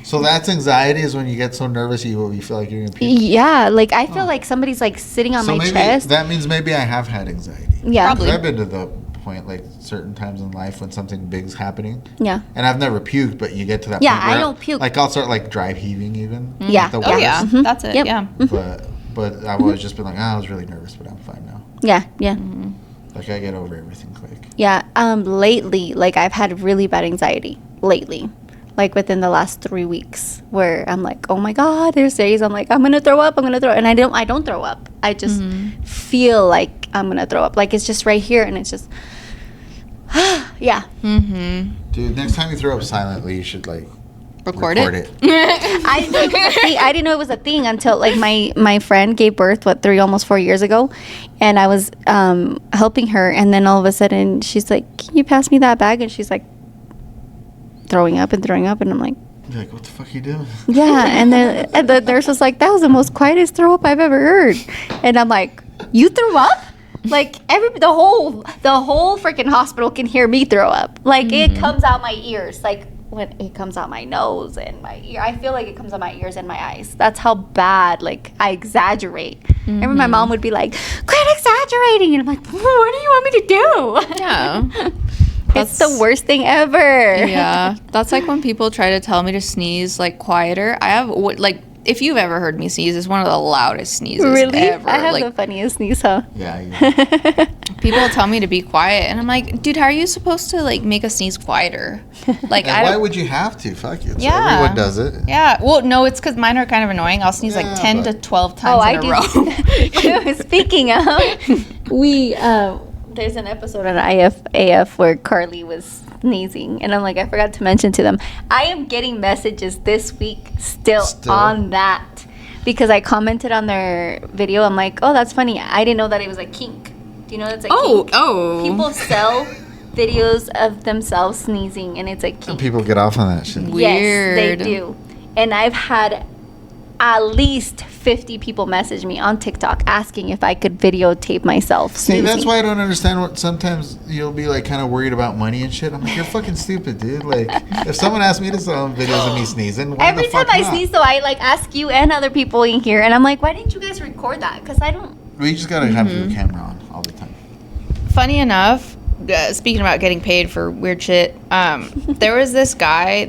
So that's anxiety, is when you get so nervous you feel like you're gonna puke. Yeah, like I feel like somebody's like sitting on So my maybe chest. that means maybe I have had anxiety. Yeah. Probably. 'Cause I've been to the point like certain times in life when something big's happening. Yeah. And I've never puked, but you get to that Yeah, point I where, don't puke. Like I'll start like dry heaving even. Yeah. Like, the oh worst. yeah, that's it. Yep. Yeah. But I've always just been like, I was really nervous, but I'm fine now. Yeah, yeah. Like I get over everything quick. Yeah. Lately, like I've had really bad anxiety lately. Like within the last 3 weeks, where I'm like, oh my God, there's days I'm like, I'm gonna throw up, and I don't throw up. I just feel like I'm gonna throw up. Like it's just right here, and it's just yeah. Dude, next time you throw up silently, you should like Record it. I didn't know it was a thing until like my friend gave birth almost 4 years ago, and I was helping her, and then all of a sudden she's like, can you pass me that bag? And she's like throwing up, and I'm like, You're like, what the fuck are you doing? yeah. And the nurse was like, that was the most quietest throw up I've ever heard. And I'm like, you threw up? Like the whole freaking hospital can hear me throw up. Like it comes out my ears. Like when it comes out my nose and my ear, I feel like it comes out my ears and my eyes. That's how bad. Like I exaggerate. I remember my mom would be like, quit exaggerating, and I'm like, what do you want me to do? Yeah. It's the worst thing ever. Yeah. That's like when people try to tell me to sneeze like quieter. I have like, if you've ever heard me sneeze, it's one of the loudest sneezes Really? ever. I have like, the funniest sneeze, huh? Yeah. people tell me to be quiet, and I'm like, dude, how are you supposed to like make a sneeze quieter? Like, And why would you have to? Fuck you. Yeah. Everyone does it. Yeah. Well, no, it's because mine are kind of annoying. I'll sneeze like Yeah, 10 to but- 12 times in a row. Speaking of, we there's an episode on AF where Carly was sneezing, and I'm like, I forgot to mention to them, I am getting messages this week still on that, because I commented on their video. I'm like, oh, that's funny. I didn't know that it was a kink. Do you know that's a kink? Oh. People sell videos of themselves sneezing, and it's a kink. And people get off on that shit. Yes, they Weird. do. And I've had at least 50 people message me on TikTok asking if I could videotape myself See, sneezing. that's why I don't understand what sometimes you'll be like kind of worried about money and shit. I'm like, you're fucking stupid, dude. Like, if someone asked me to sell videos of me sneezing, why Every the fuck time I not? sneeze, though, I like ask you and other people in here, and I'm like, why didn't you guys record that? Because I don't. Well, you just gotta have your camera on all the time. Funny enough, speaking about getting paid for weird shit, there was this girl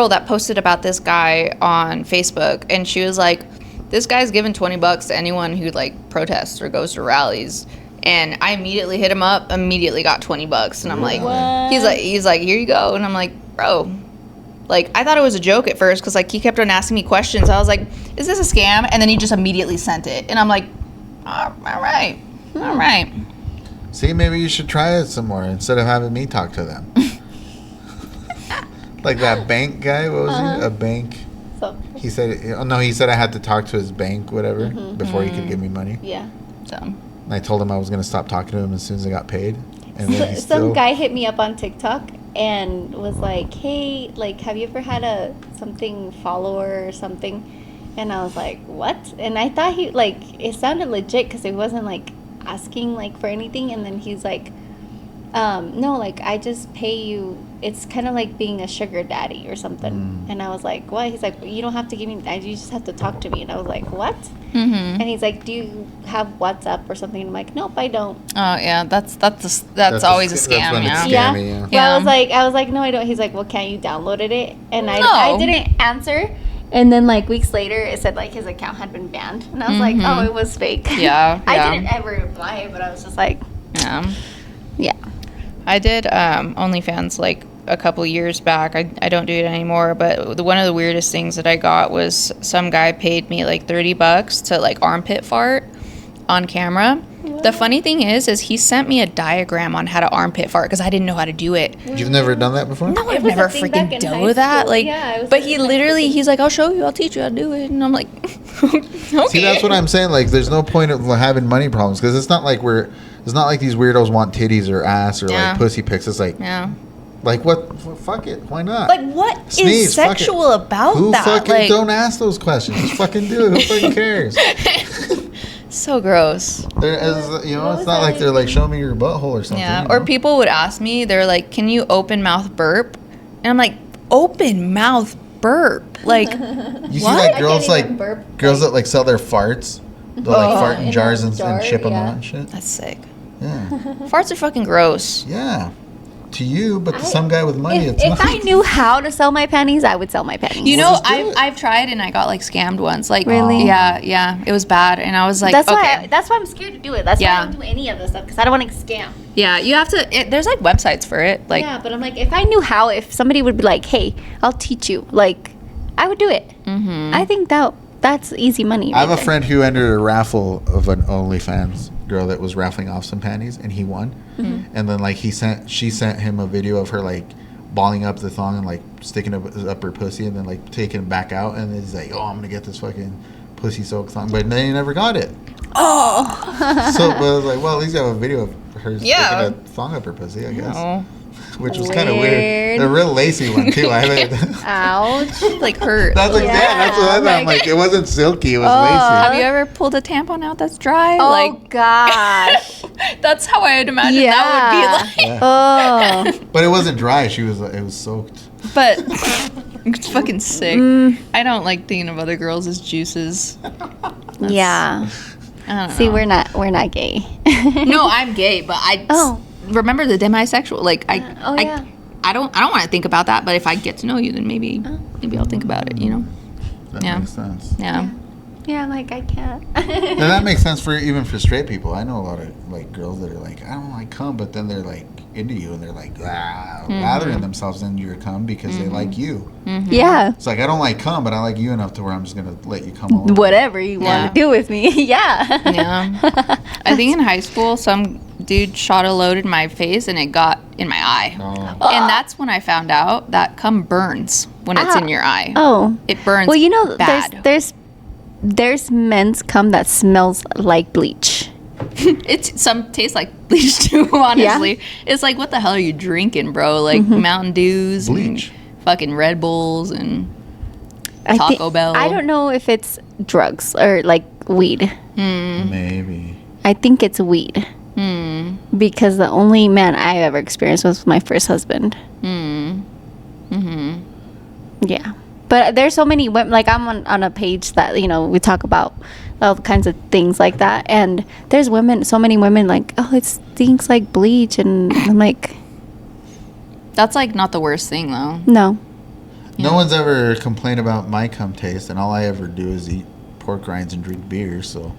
that posted about this guy on Facebook, and she was like, this guy's giving $20 to anyone who like protests or goes to rallies. And I immediately hit him up, immediately got $20, and I'm like, what? he's like, here you go. And I'm like, bro, like, I thought it was a joke at first, because like he kept on asking me questions. I was like, is this a scam? And then he just immediately sent it, and I'm like, all right. See, maybe you should try it some more instead of having me talk to them. Like that bank guy, what was he? A bank. So, He said I had to talk to his bank, whatever, before he could give me money. yeah. So And I told him I was going to stop talking to him as soon as I got paid. And then Some guy hit me up on TikTok and was like, hey, like, have you ever had something follower or something? And I was like, what? And I thought it sounded legit because it wasn't like asking like for anything. And then he's like, no, like, I just pay you. It's kind of like being a sugar daddy or something. And I was like, what? He's like, you don't have to give me, you just have to talk to me. And I was like, what? And he's like, do you have WhatsApp or something? And I'm like, nope, I don't. oh yeah, that's always a scam. That's when it's Yeah. scammy, yeah. Well, I was like, no, I don't. He's like, well, can't you download it? And No. I didn't answer. And then like weeks later, it said like his account had been banned. And I was like, oh, it was fake. Yeah, I yeah. didn't ever reply, but I was just like, Yeah. yeah. I did OnlyFans like a couple years back. I don't do it anymore, but one of the weirdest things that I got was some guy paid me like $30 to like armpit fart on camera. What? The funny thing is he sent me a diagram on how to armpit fart because I didn't know how to do it. You've never done that before? No, I've was a never thing back in freaking high done that. school. Like, Yeah, it was but like he in high literally, school. he's like, I'll show you, I'll teach you how to do it. And I'm like, okay. See, that's what I'm saying. Like, there's no point of having money problems because it's not like these weirdos want titties or ass or Yeah. like pussy pics. It's like, Yeah. like what? Fuck it. Why not? Like, what Sneeze, is fuck it. sexual about Who that? fucking Like, don't ask those questions? Just fucking do it. Who fucking cares? so gross. There is, What it's was not like that? they're like, show me your butthole or something. Yeah. you Or know? people would ask me, they're like, can you open mouth burp? And I'm like, open mouth burp? Like, You see What? like I girls can't even like burp, girls like- that like sell their farts. They'll like fart in in a jars and jar, ship them yeah. out and shit. that's sick. Yeah, Farts are fucking gross. yeah. To you, but to some guy with money, it's If not. I knew how to sell my panties, I would sell my panties. You know, just do it. I've tried and I got like scammed once. Like, Really? Yeah. It was bad. And I was like, that's okay. why I'm scared to do it. That's why Yeah. I don't do any of this stuff because I don't want to scam. Yeah, you have to, there's like websites for it. Like, Yeah, but I'm like, if I knew how, if somebody would be like, hey, I'll teach you, like, I would do it. I think that's easy money. I have right a there. friend who entered a raffle of an OnlyFans girl that was raffling off some panties, and he won. And then like she sent him a video of her like balling up the thong and like sticking up her pussy, and then like taking it back out, and he's like, oh, I'm gonna get this fucking pussy soaked thong, but then he never got it. Oh. So, but I was like, well, at least you have a video of her Yeah. sticking a thong up her pussy, I guess. oh, Which was kind of Weird. weird. A real lacy one too. I haven't. Ouch. like hurt. That's like, yeah, that's what I thought. I'm like, it wasn't silky, it was Have lacy. you ever pulled a tampon out that's dry? Oh, Like, gosh. that's how I'd imagine that would be like. Oh. But it wasn't dry. It was soaked. But it's fucking sick. I don't like thinking of other girls as juices. Yeah. I don't See, know. we're not gay. No, I'm gay, but I Oh. remember the demisexual. Like oh, yeah. I don't want to think about that. But if I get to know you, then maybe I'll think about it. You know? That Yeah. makes sense. Yeah. Yeah, like, I can't. And that makes sense even for straight people. I know a lot of like girls that are like, I don't like cum, but then they're like into you and they're like lathering themselves into your cum because they like you. Yeah. It's like, I don't like cum, but I like you enough to where I'm just gonna let you come all over. Whatever you Yeah. want to do with me. Yeah. Yeah. I think in high school, some dude shot a load in my face and it got in my eye. Oh. And that's when I found out that cum burns when it's in your eye. Oh. It burns. Well, you know, bad. there's men's cum that smells like bleach. Some taste like bleach too. Honestly, it's like, what the hell are you drinking, bro? Like Mountain Dews, Bleach. and fucking Red Bulls, and I Taco Bell. I don't know if it's drugs or like weed. Maybe. I think it's weed. Because the only man I ever experienced was my first husband. Yeah. But there's so many women, like I'm on a page that, you know, we talk about all kinds of things like that. And there's so many women like, oh, it stinks like bleach, and I'm like, That's like not the worst thing though. no. No one's ever complained about my cum taste, and all I ever do is eat pork rinds and drink beer. So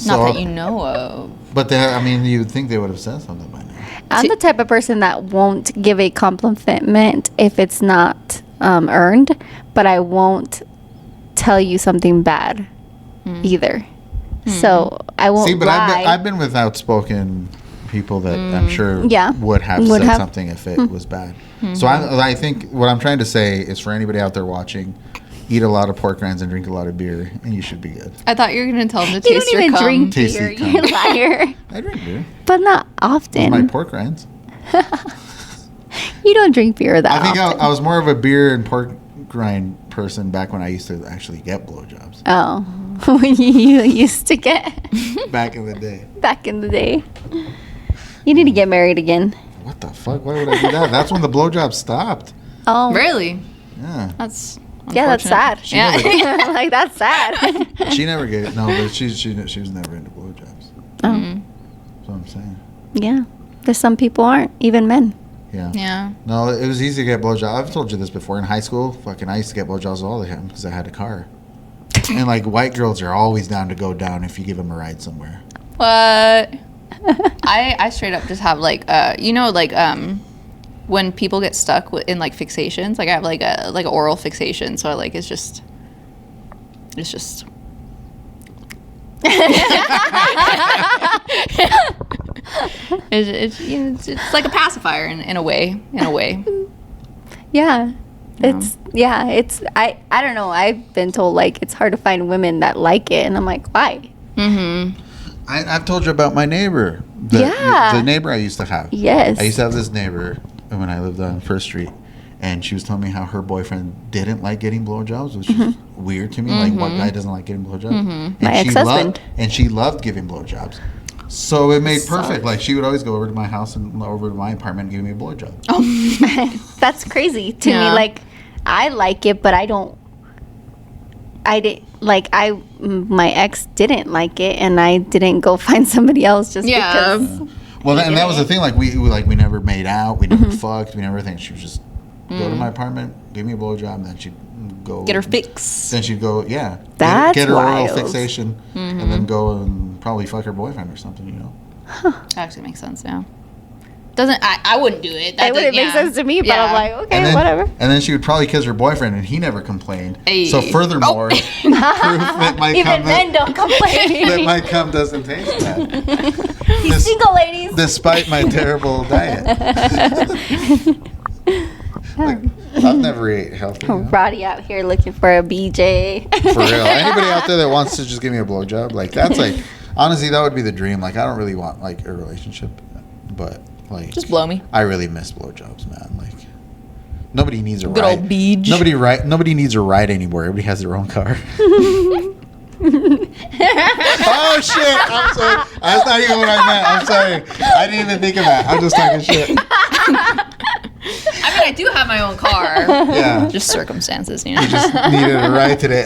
Not that you know of. But you'd think they would have said something by now. I'm the type of person that won't give a compliment if it's not earned, but I won't tell you something bad either. So I won't. See, but lie. I've been with outspoken people that I'm sure would have Would said have. something if it was bad. So I think what I'm trying to say is, for anybody out there watching, eat a lot of pork rinds and drink a lot of beer, and you should be good. I thought you were going to tell him to You taste don't your even cum. drink Tasty beer, cum. you liar. I drink beer. But not often. My pork rinds. You don't drink beer that I think often. I was more of a beer and pork rind person back when I used to actually get blowjobs. Oh, when you used to get Back in the day. back in the day. You need to get married again. What the fuck? Why would I do that? That's when the blowjob stopped. Oh, Really? Yeah. That's yeah, that's sad. unfortunate. Yeah. Like, that's sad. She never gave no, but she was never into blowjobs. Oh, That's what I'm saying. yeah. There's some people aren't, even men. Yeah. Yeah. No, it was easy to get blowjobs. I've told you this before. In high school, I used to get blowjobs all the time because I had a car. And like, white girls are always down to go down if you give them a ride somewhere. What? I straight up just have like when people get stuck in like fixations, like I have like an oral fixation, so like it's just it's like a pacifier in a way. Yeah. It's I don't know. I've been told like it's hard to find women that like it, and I'm like, why? I've told you about my neighbor. The neighbor I used to have. Yes. I used to have this neighbor when I lived on First Street, and she was telling me how her boyfriend didn't like getting blowjobs, which is weird to me. Like, what guy doesn't like getting blowjobs? And My ex-husband. She loved giving blowjobs. So it made perfect. Sucks. Like, she would always go over to my house and over to my apartment and give me a blowjob. That's crazy to Yeah. me. Like, I like it, but my ex didn't like it, and I didn't go find somebody else just because. Well, and that was the thing. Like, we never made out. We never fucked. We never anything. She would just go to my apartment, give me a blowjob, and then she'd go Get her fix. Then she'd go, That's get her oral wild. fixation, and then go and probably fuck her boyfriend or something. You know. That actually makes sense. Yeah. Doesn't I wouldn't do it. It wouldn't make sense to me, but I'm like, okay, whatever. And then she would probably kiss her boyfriend, and he never complained. Hey. So furthermore, proof that my Even cum men don't complain. that my cum doesn't taste bad, He's single, ladies. despite my terrible diet. Like, I've never ate healthy. You know? Roddy out here looking for a BJ. For real. Anybody out there that wants to just give me a blowjob, like, that's like, honestly, that would be the dream. Like, I don't really want like a relationship, but like, Just blow me. I really miss blowjobs, man. Like, nobody needs a Good ride. old beach. Nobody needs a ride anymore. Everybody has their own car. Oh shit! I'm sorry. That's not even what I meant. I'm sorry. I didn't even think of that. I'm just talking shit. I mean, I do have my own car. Yeah. Just circumstances, you know. You just needed a ride today.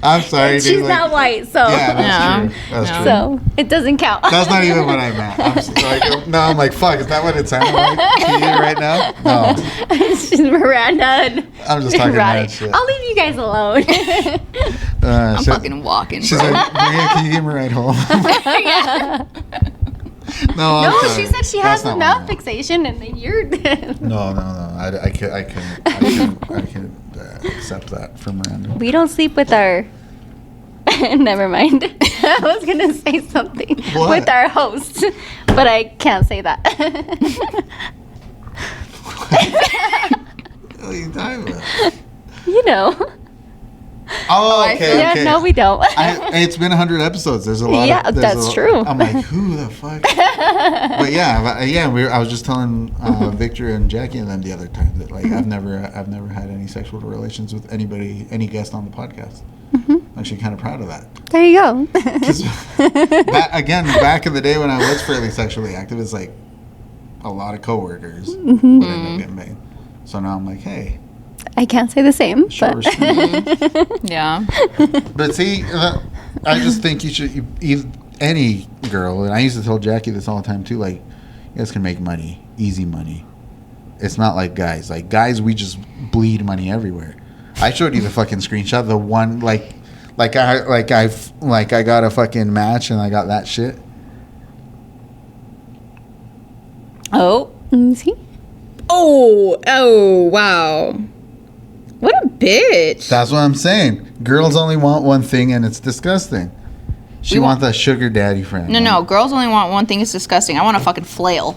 I'm sorry, dude. She's like, not white, so Yeah, that's No. true. That's No. true. so it doesn't count. That's not even what I meant. I'm like, no, I'm like, fuck. Is that what it sounded like to you right now? No, She's Miranda. And I'm just talking Roddy. mad shit. I'll leave you guys alone. I'm fucking walking. She's Bro. like, Maria, can you give me a ride home? No, I'm No, sorry. she said she That's has a not mouth what I meant. fixation, and then you're. No. I can accept that from Miranda. We don't sleep with our. Never mind. I was gonna say something What? with our host, but I can't say that. What are you talking about? You know. Oh, okay. Yeah, okay. no, we don't. It's been 100 episodes. There's a lot. Yeah, that's true. I'm like, who the fuck? But I was just telling Victor and Jackie and them the other time that like I've never had any sexual relations with anybody, any guest on the podcast. I'm actually kind of proud of that. There you go. 'Cause back in the day when I was fairly sexually active, it's like a lot of coworkers would end up getting made. So now I'm like, hey. I can't say the same. Short or But sweet. Yeah. But see, I just think any girl, and I used to tell Jackie this all the time too, like, you guys can make money, easy money. It's not like guys. Like, guys, we just bleed money everywhere. I showed you the fucking screenshot, the one, like I got a fucking match and I got that shit. Oh. See? Oh, wow. What a bitch. That's what I'm saying. Girls only want one thing, and it's disgusting. She wants that sugar daddy friend. No. Girls only want one thing. It's disgusting. I want a fucking flail.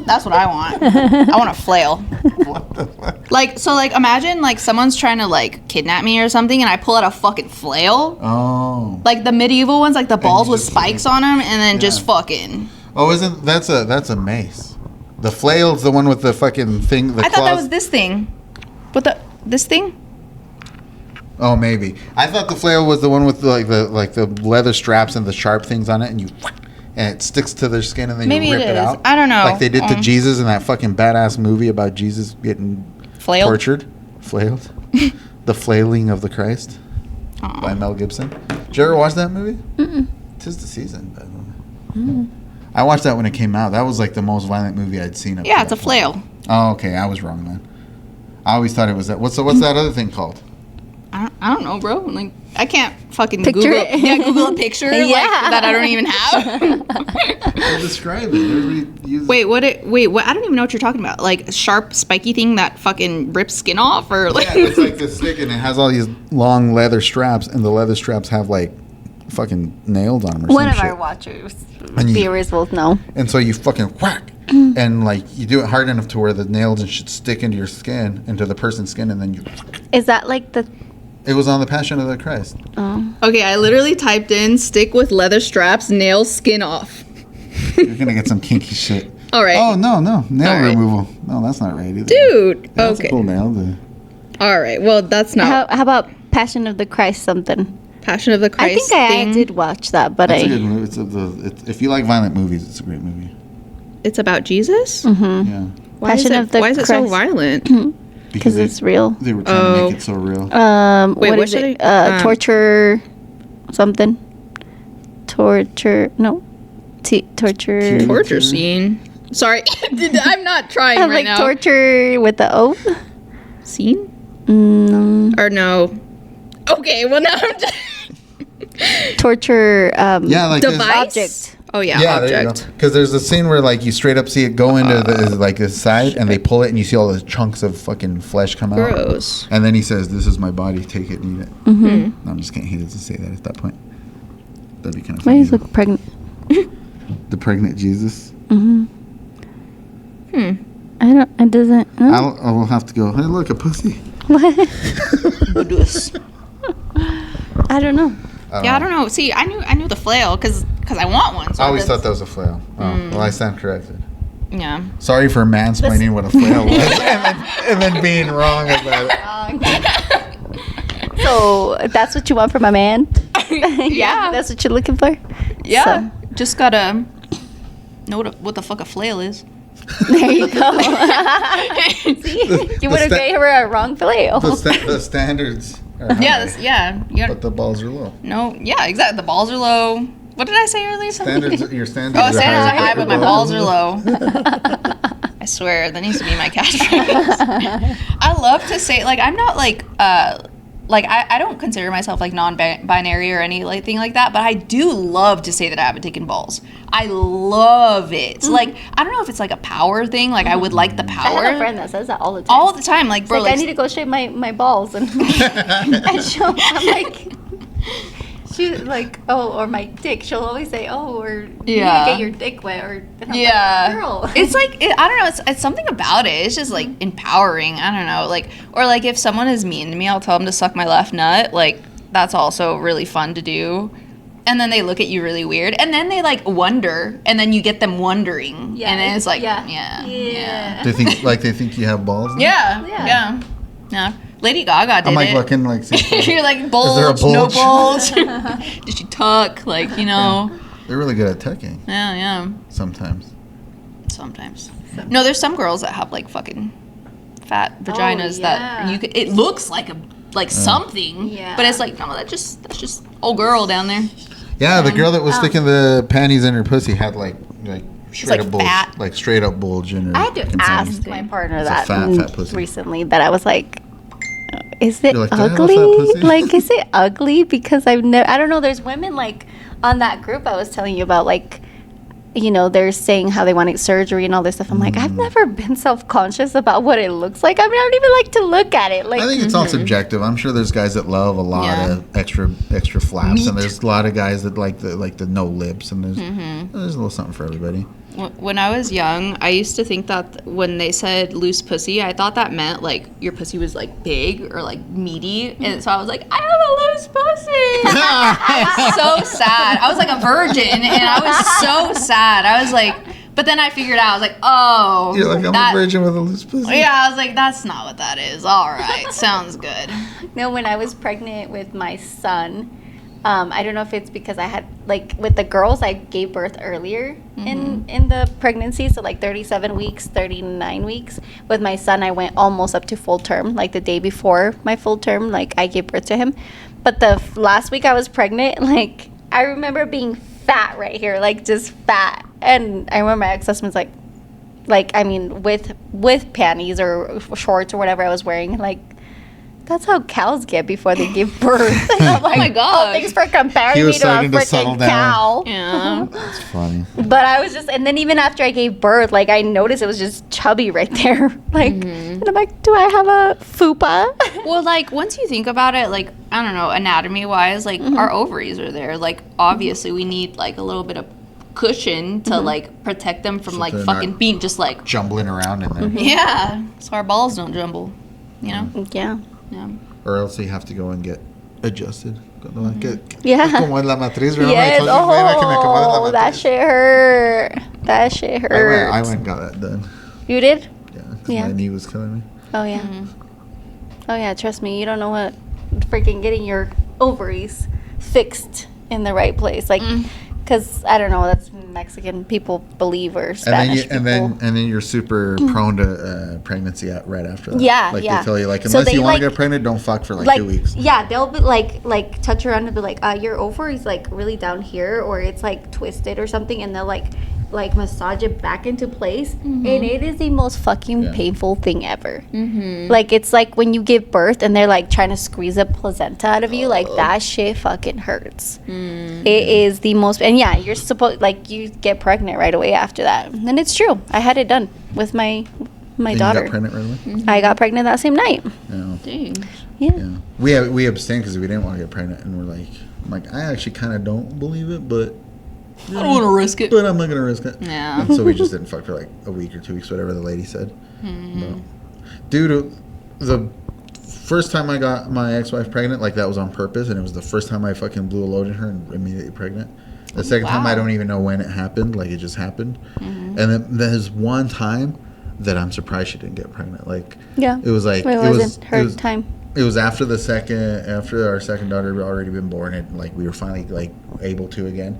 That's what I want. I want a flail. What the fuck? Like, imagine, like, someone's trying to, like, kidnap me or something, and I pull out a fucking flail. Oh. Like, the medieval ones, like, the balls with just- spikes on them, and then just fucking... Oh, that's a mace. The flail's the one with the fucking thing. I thought that was this thing. This thing? Oh, maybe. I thought the flail was the one with the leather straps and the sharp things on it, and it sticks to their skin, and then Maybe you rip it it is. out. I don't know. Like they did to Jesus in that fucking badass movie about Jesus getting Flailed? tortured, flailed, the flailing of the Christ by Mel Gibson. Did you ever watch that movie? Mm-mm. 'Tis the season, by the way. I watched that when it came out. That was like the most violent movie I'd seen. Yeah, it's a flail. Oh, okay. I was wrong then. I always thought it was that. What's that other thing called? I don't know, bro. Like, I can't fucking Picture Google it. Yeah, Google a picture like, Yeah. that I don't even have. Well, describe it. Everybody uses What? I don't even know what you're talking about. Like, a sharp, spiky thing that fucking rips skin off? Or like... Yeah, it's like this stick, and it has all these long leather straps, and the leather straps have like fucking nails on them or One some of shit. our watchers, And you- viewers will know. And so you fucking whack, and like you do it hard enough to where the nails and shit stick into your skin, into the person's skin, and then you. Is that like the... It was on the Passion of the Christ. Oh. Okay, I literally typed in stick with leather straps, nails, skin off. You're gonna get some kinky shit. All right. Oh no, nail All right. removal. No, that's not right either. Dude. That's Okay. a cool nail. All right. Well, that's not How about Passion of the Christ something? Passion of the I Christ think I thing. did watch that, but That's a I... good movie. If you like violent movies, it's a great movie. It's about Jesus? Mm-hmm. Yeah, Why Passion is it, of the why is it so Christ. violent? Because it's real. They were trying to make it so real. Wait, what what is should it? I- Torture something. Torture... No. Torture... Torture scene. Sorry. I'm not trying right like now. torture with the O? Scene? No. Or no? Okay, well now I'm just... Torture Yeah, like this- Device? object. Oh yeah, Yeah, there you go. object. Because there's a scene where like you straight up see it go into the side, and they pull it, and you see all the chunks of fucking flesh come out. Gross. And then he says, "This is my body. Take it and eat it." Mm-hmm. No, I'm just kidding. He doesn't say that at that point. That'd be kind of Why funny. does he look pregnant? The pregnant Jesus. Mm-hmm. Hmm. I don't... It doesn't... I will have to go. Hey, look, a pussy. What? Buddhist. I don't know. Yeah, I don't know. See, I knew the flail because I want one. So I always that's- thought that was a flail. Oh, well, I stand corrected. Yeah. Sorry for mansplaining what a flail was, and then being wrong about it. So that's what you want from a man? Yeah. That's what you're looking for? Yeah. Just gotta know what the fuck a flail is. So, there you go. See? You would have gave her a wrong flail. The standards are high, Yeah. Yeah. Yeah. but the balls are low. No. Yeah. Exactly. The balls are low. What did I say earlier? Your standards Oh, are standards are high, but my balls are low. low. I swear, that needs to be my catchphrase. I love to say, like, I'm not like I don't consider myself like non-binary or anything like that, but I do love to say that I have a dick and balls. I love it. Mm-hmm. Like, I don't know if it's like a power thing. Like, I would like the I power. have a friend that says that all the time. All the time, like, bro, Like, I need to go shave my balls. And I'm like... She's like, oh, or my dick. She'll always say, oh, or you need to Yeah. get your dick wet, or and I'm yeah, like, girl. it's like I don't know. It's something about it. It's just like empowering. I don't know. Like, or like if someone is mean to me, I'll tell them to suck my left nut. Like, that's also really fun to do. And then they look at you really weird, and then they like wonder, and then you get them wondering, Yeah, and then it's like, yeah. yeah. They think you have balls. Yeah. Lady Gaga did I'm like it. looking like. See, You're like there a bulge, no bulge? bulge. Did she tuck? Like, you know. They're really good at tucking Yeah. sometimes. Sometimes. No, there's some girls that have like fucking fat vaginas that you could, it looks like something, but it's like, no, that's just old girl down there. Yeah, the girl that was sticking the panties in her pussy had like straight up bulge, fat. like straight up bulge in her. I had to consent. ask my partner that fat pussy. recently, that I was like, is it You're like, "Do I have a fat ugly? pussy?" Like, is it ugly? Because I don't know, there's women like on that group I was telling you about, like, you know, they're saying how they want surgery and all this stuff. I'm like, I've never been self-conscious about what it looks like. I mean, I don't even like to look at it. Like, I think it's all subjective. I'm sure there's guys that love a lot of extra flaps, and there's a lot of guys that like the no lips, and there's a little something for everybody. When I was young, I used to think that when they said loose pussy, I thought that meant like your pussy was like big or like meaty, and so I was like, I have a loose pussy. I was so sad. I was like a virgin, and I was so sad. I was like, but then I figured out, I was like, oh, You're like, I'm a virgin with a loose pussy. Yeah, I was like, that's not what that is. All right, sounds good. no, when I was pregnant with my son, I don't know if it's because I had, like, with the girls, I gave birth earlier in the pregnancy, so like 37 weeks, 39 weeks. With my son, I went almost up to full term, like the day before my full term, like I gave birth to him. But the last week I was pregnant, like, I remember being fat right here, like just fat. And I remember my ex-husband's like, I mean, with panties or shorts or whatever I was wearing, like, that's how cows get before they give birth. And I'm like, oh my god! Thanks for comparing me to a freaking cow. Yeah, That's funny. But I was just, and then even after I gave birth, like I noticed it was just chubby right there. Like, and I'm like, do I have a fupa? Well, like once you think about it, like I don't know, anatomy wise, like our ovaries are there. Like obviously we need like a little bit of cushion to like protect them from like fucking being just like jumbling around in there. Yeah, so our balls don't jumble. You know. Yeah. Yeah. Or else you have to go and get adjusted. Yeah. Como en la matriz, remember? Yes. I told you, "Maybe I can acomodar la Oh, that matriz." shit hurt. That shit hurt. I went and got that done. You did? Yeah, 'cause Yeah. my knee was killing me. Oh yeah. Oh yeah. Trust me, you don't know what freaking getting your ovaries fixed in the right place, like, because I don't know, that's Mexican people believe, or Spanish people. And then you're super prone to pregnancy right after that. Yeah, like yeah. they tell you, like, So unless you they, want to like- get pregnant, don't fuck for like 2 weeks. Yeah, they'll be like touch around and be like, your ovaries like really down here, or it's like twisted or something, and they'll like massage it back into place, and it is the most fucking painful thing ever. Like, it's like when you give birth and they're like trying to squeeze a placenta out of you, like that shit fucking hurts. It is the most, and yeah, you're supposed, like, you get pregnant right away after that, and it's true. I had it done with my And daughter. You got pregnant right away? I got pregnant that same night. Yeah. Dang. Yeah. We abstained because we didn't want to get pregnant, and we're like, I'm like, I actually kind of don't believe it, but I don't want to risk it. but I'm not gonna risk it. Yeah. And so we just didn't fuck for like a week or 2 weeks, whatever the lady said. But, dude, the first time I got my ex-wife pregnant, like, that was on purpose, and it was the first time I fucking blew a load in her and immediately pregnant. The second time, I don't even know when it happened. Like, it just happened. And then there's one time that I'm surprised she didn't get pregnant. Like, Yeah. it was like It wasn't her time. It was after our second daughter had already been born, and like we were finally like able to again,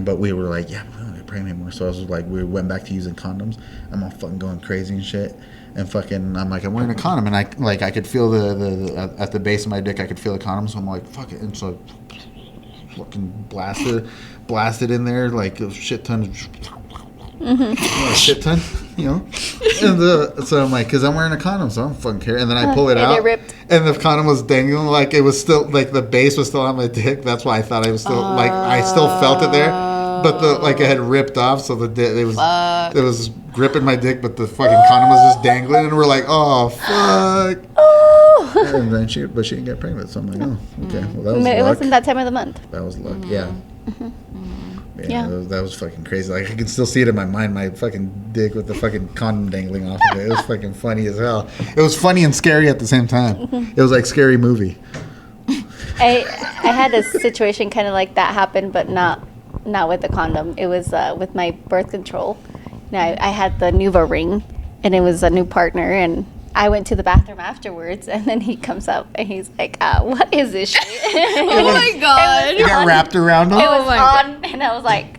but we were like, yeah, we don't get pregnant anymore. So I was like, we went back to using condoms. I'm all fucking going crazy and shit, and fucking I'm like, I'm wearing a condom, and I could feel the at the base of my dick, I could feel the condom. So I'm like, fuck it, and so I fucking blasted in there like a shit ton of. A shit ton, you know. And so I'm like, because I'm wearing a condom, so I'm fucking care. And then I pull it out, it ripped. and the condom was dangling, like it was still, like the base was still on my dick. That's why I thought I was still, like, I still felt it there, but it had ripped off, so it was gripping my dick, but the fucking condom was just dangling, and we're like, oh fuck. And then she didn't get pregnant, so I'm like, oh, okay, well that was It luck. wasn't that time of the month. That was luck, yeah. Yeah. That was fucking crazy. Like, I can still see it in my mind, my fucking dick with the fucking condom dangling off of it. It was fucking funny as hell. It was funny and scary at the same time. It was like Scary Movie. I had a situation kind of like that happen, but not with the condom. It was with my birth control. Now, I had the Nuva ring, and it was a new partner, and I went to the bathroom afterwards, and then he comes up and he's like, what is this shit? Oh my god. It got wrapped around him. It was on, and I was like,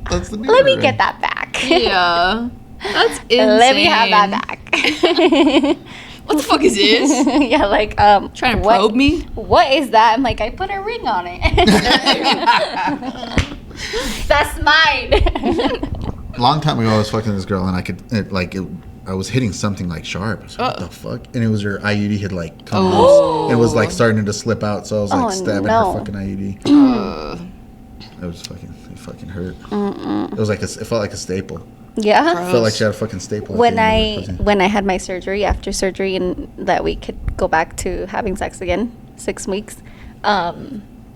That's the let me ring. get that back. Yeah. That's insane. Let me have that back. What the fuck is this? Yeah, like Trying to probe me? What is that? I'm like, I put a ring on it. That's mine. Long time ago, I was fucking this girl, and I was hitting something like sharp. I was like, what the fuck? And it was her IUD had like come loose. It was like starting to slip out, so I was like stabbing her fucking IUD. It fucking hurt. It was like it felt like a staple. Yeah. It felt like she had a fucking staple. When I had my surgery, after surgery, and that we could go back to having sex again, 6 weeks,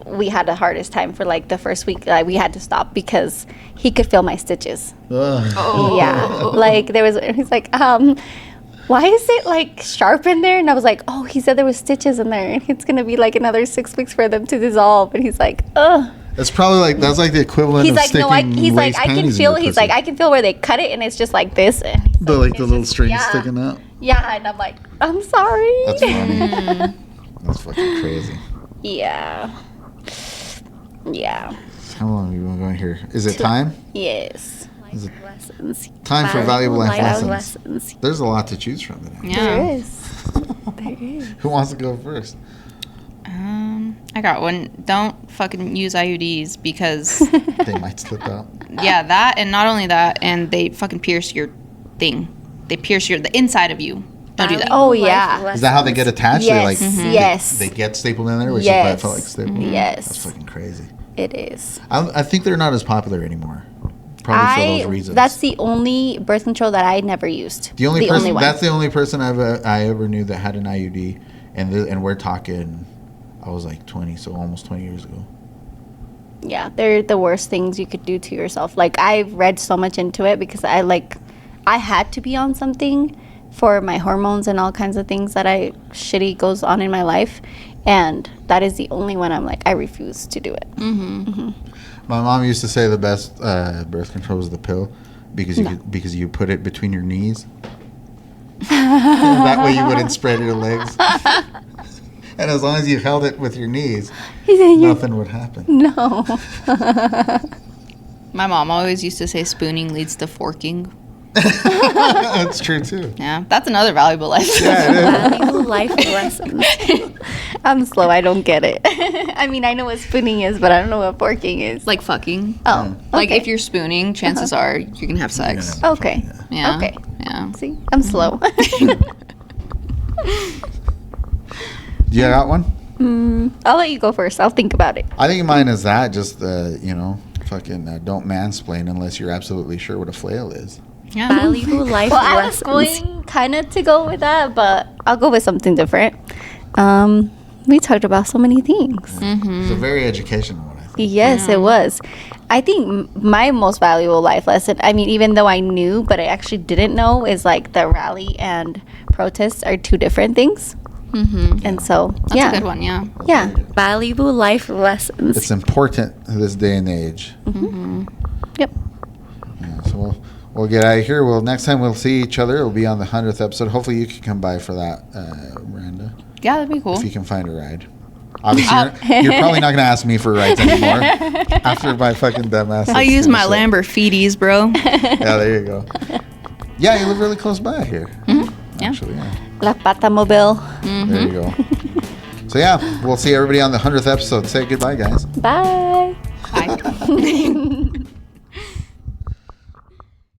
we had the hardest time for like the first week. Like we had to stop because he could feel my stitches. Yeah. Like he's like, why is it like sharp in there? And I was like, oh, he said there was stitches in there, and it's gonna be like another 6 weeks for them to dissolve. And he's like, ugh. It's probably that's like the equivalent he's of like, sticking he's like, I can feel. He's pussy. like, I can feel where they cut it, and it's just like this. And The little strings sticking out. Yeah, and I'm like, I'm sorry. That's funny. That's fucking crazy. Yeah. Yeah. How long have we been going here? Is it time? Yes. Is it Lessons. time for valuable life lessons? lessons. There's a lot to choose from today. Yeah. There is. There is. Who wants to go first? I got one. Don't fucking use IUDs because They might slip out. yeah, that, and not only that, and they fucking pierce your thing. They pierce the inside of you. Don't do that. Oh, yeah. Is that how they get attached? Yes. They like Yes. they get stapled in there, which Yes. is why it felt like stapled. Yes. That's fucking crazy. It is. I think they're not as popular anymore. Probably for those reasons. That's the only birth control that I never used. the only person. one. That's the only person I ever knew that had an IUD, and we're talking. I was like 20, so almost 20 years ago. Yeah, they're the worst things you could do to yourself. Like, I've read so much into it because I had to be on something for my hormones and all kinds of things that shitty goes on in my life. And that is the only one I'm like, I refuse to do it. My mom used to say the best birth control was the pill because you put it between your knees. That way you wouldn't spread your legs. And as long as you held it with your knees, nothing would happen. No. My mom always used to say spooning leads to forking. That's true too. Yeah, that's another valuable life. Yeah, Valuable life lessons. I'm slow. I don't get it. I mean, I know what spooning is, but I don't know what forking is. Like fucking. Oh, Like okay. if you're spooning, chances are you can have sex. Yeah. Okay. Yeah. Okay. Yeah. See, I'm slow. You got one? I'll let you go first. I'll think about it. I think mine is that. Just fucking don't mansplain unless you're absolutely sure what a flail is. Yeah. Valuable life Well, I was going kind of to go with that, but I'll go with something different. We talked about so many things. It's a very educational one, I think. Yes, it was. I think my most valuable life lesson, I mean, even though I knew, but I actually didn't know, is like the rally and protests are two different things. And so, That's a good one, yeah. Yeah. Valuable life lessons. It's important in this day and age. Yep. Yeah, so we'll get out of here. Well, next time we'll see each other, it'll be on the 100th episode. Hopefully you can come by for that, Miranda, Yeah, that'd be cool. if you can find a ride. Obviously, you're probably not going to ask me for rides anymore after my fucking dumbass. I'll use my Lamborghinis, bro. Yeah, there you go. Yeah, you live really close by here. Yeah. Actually, yeah. La Pata Mobile. There you go. So, yeah, we'll see everybody on the 100th episode. Say goodbye, guys. Bye. Bye.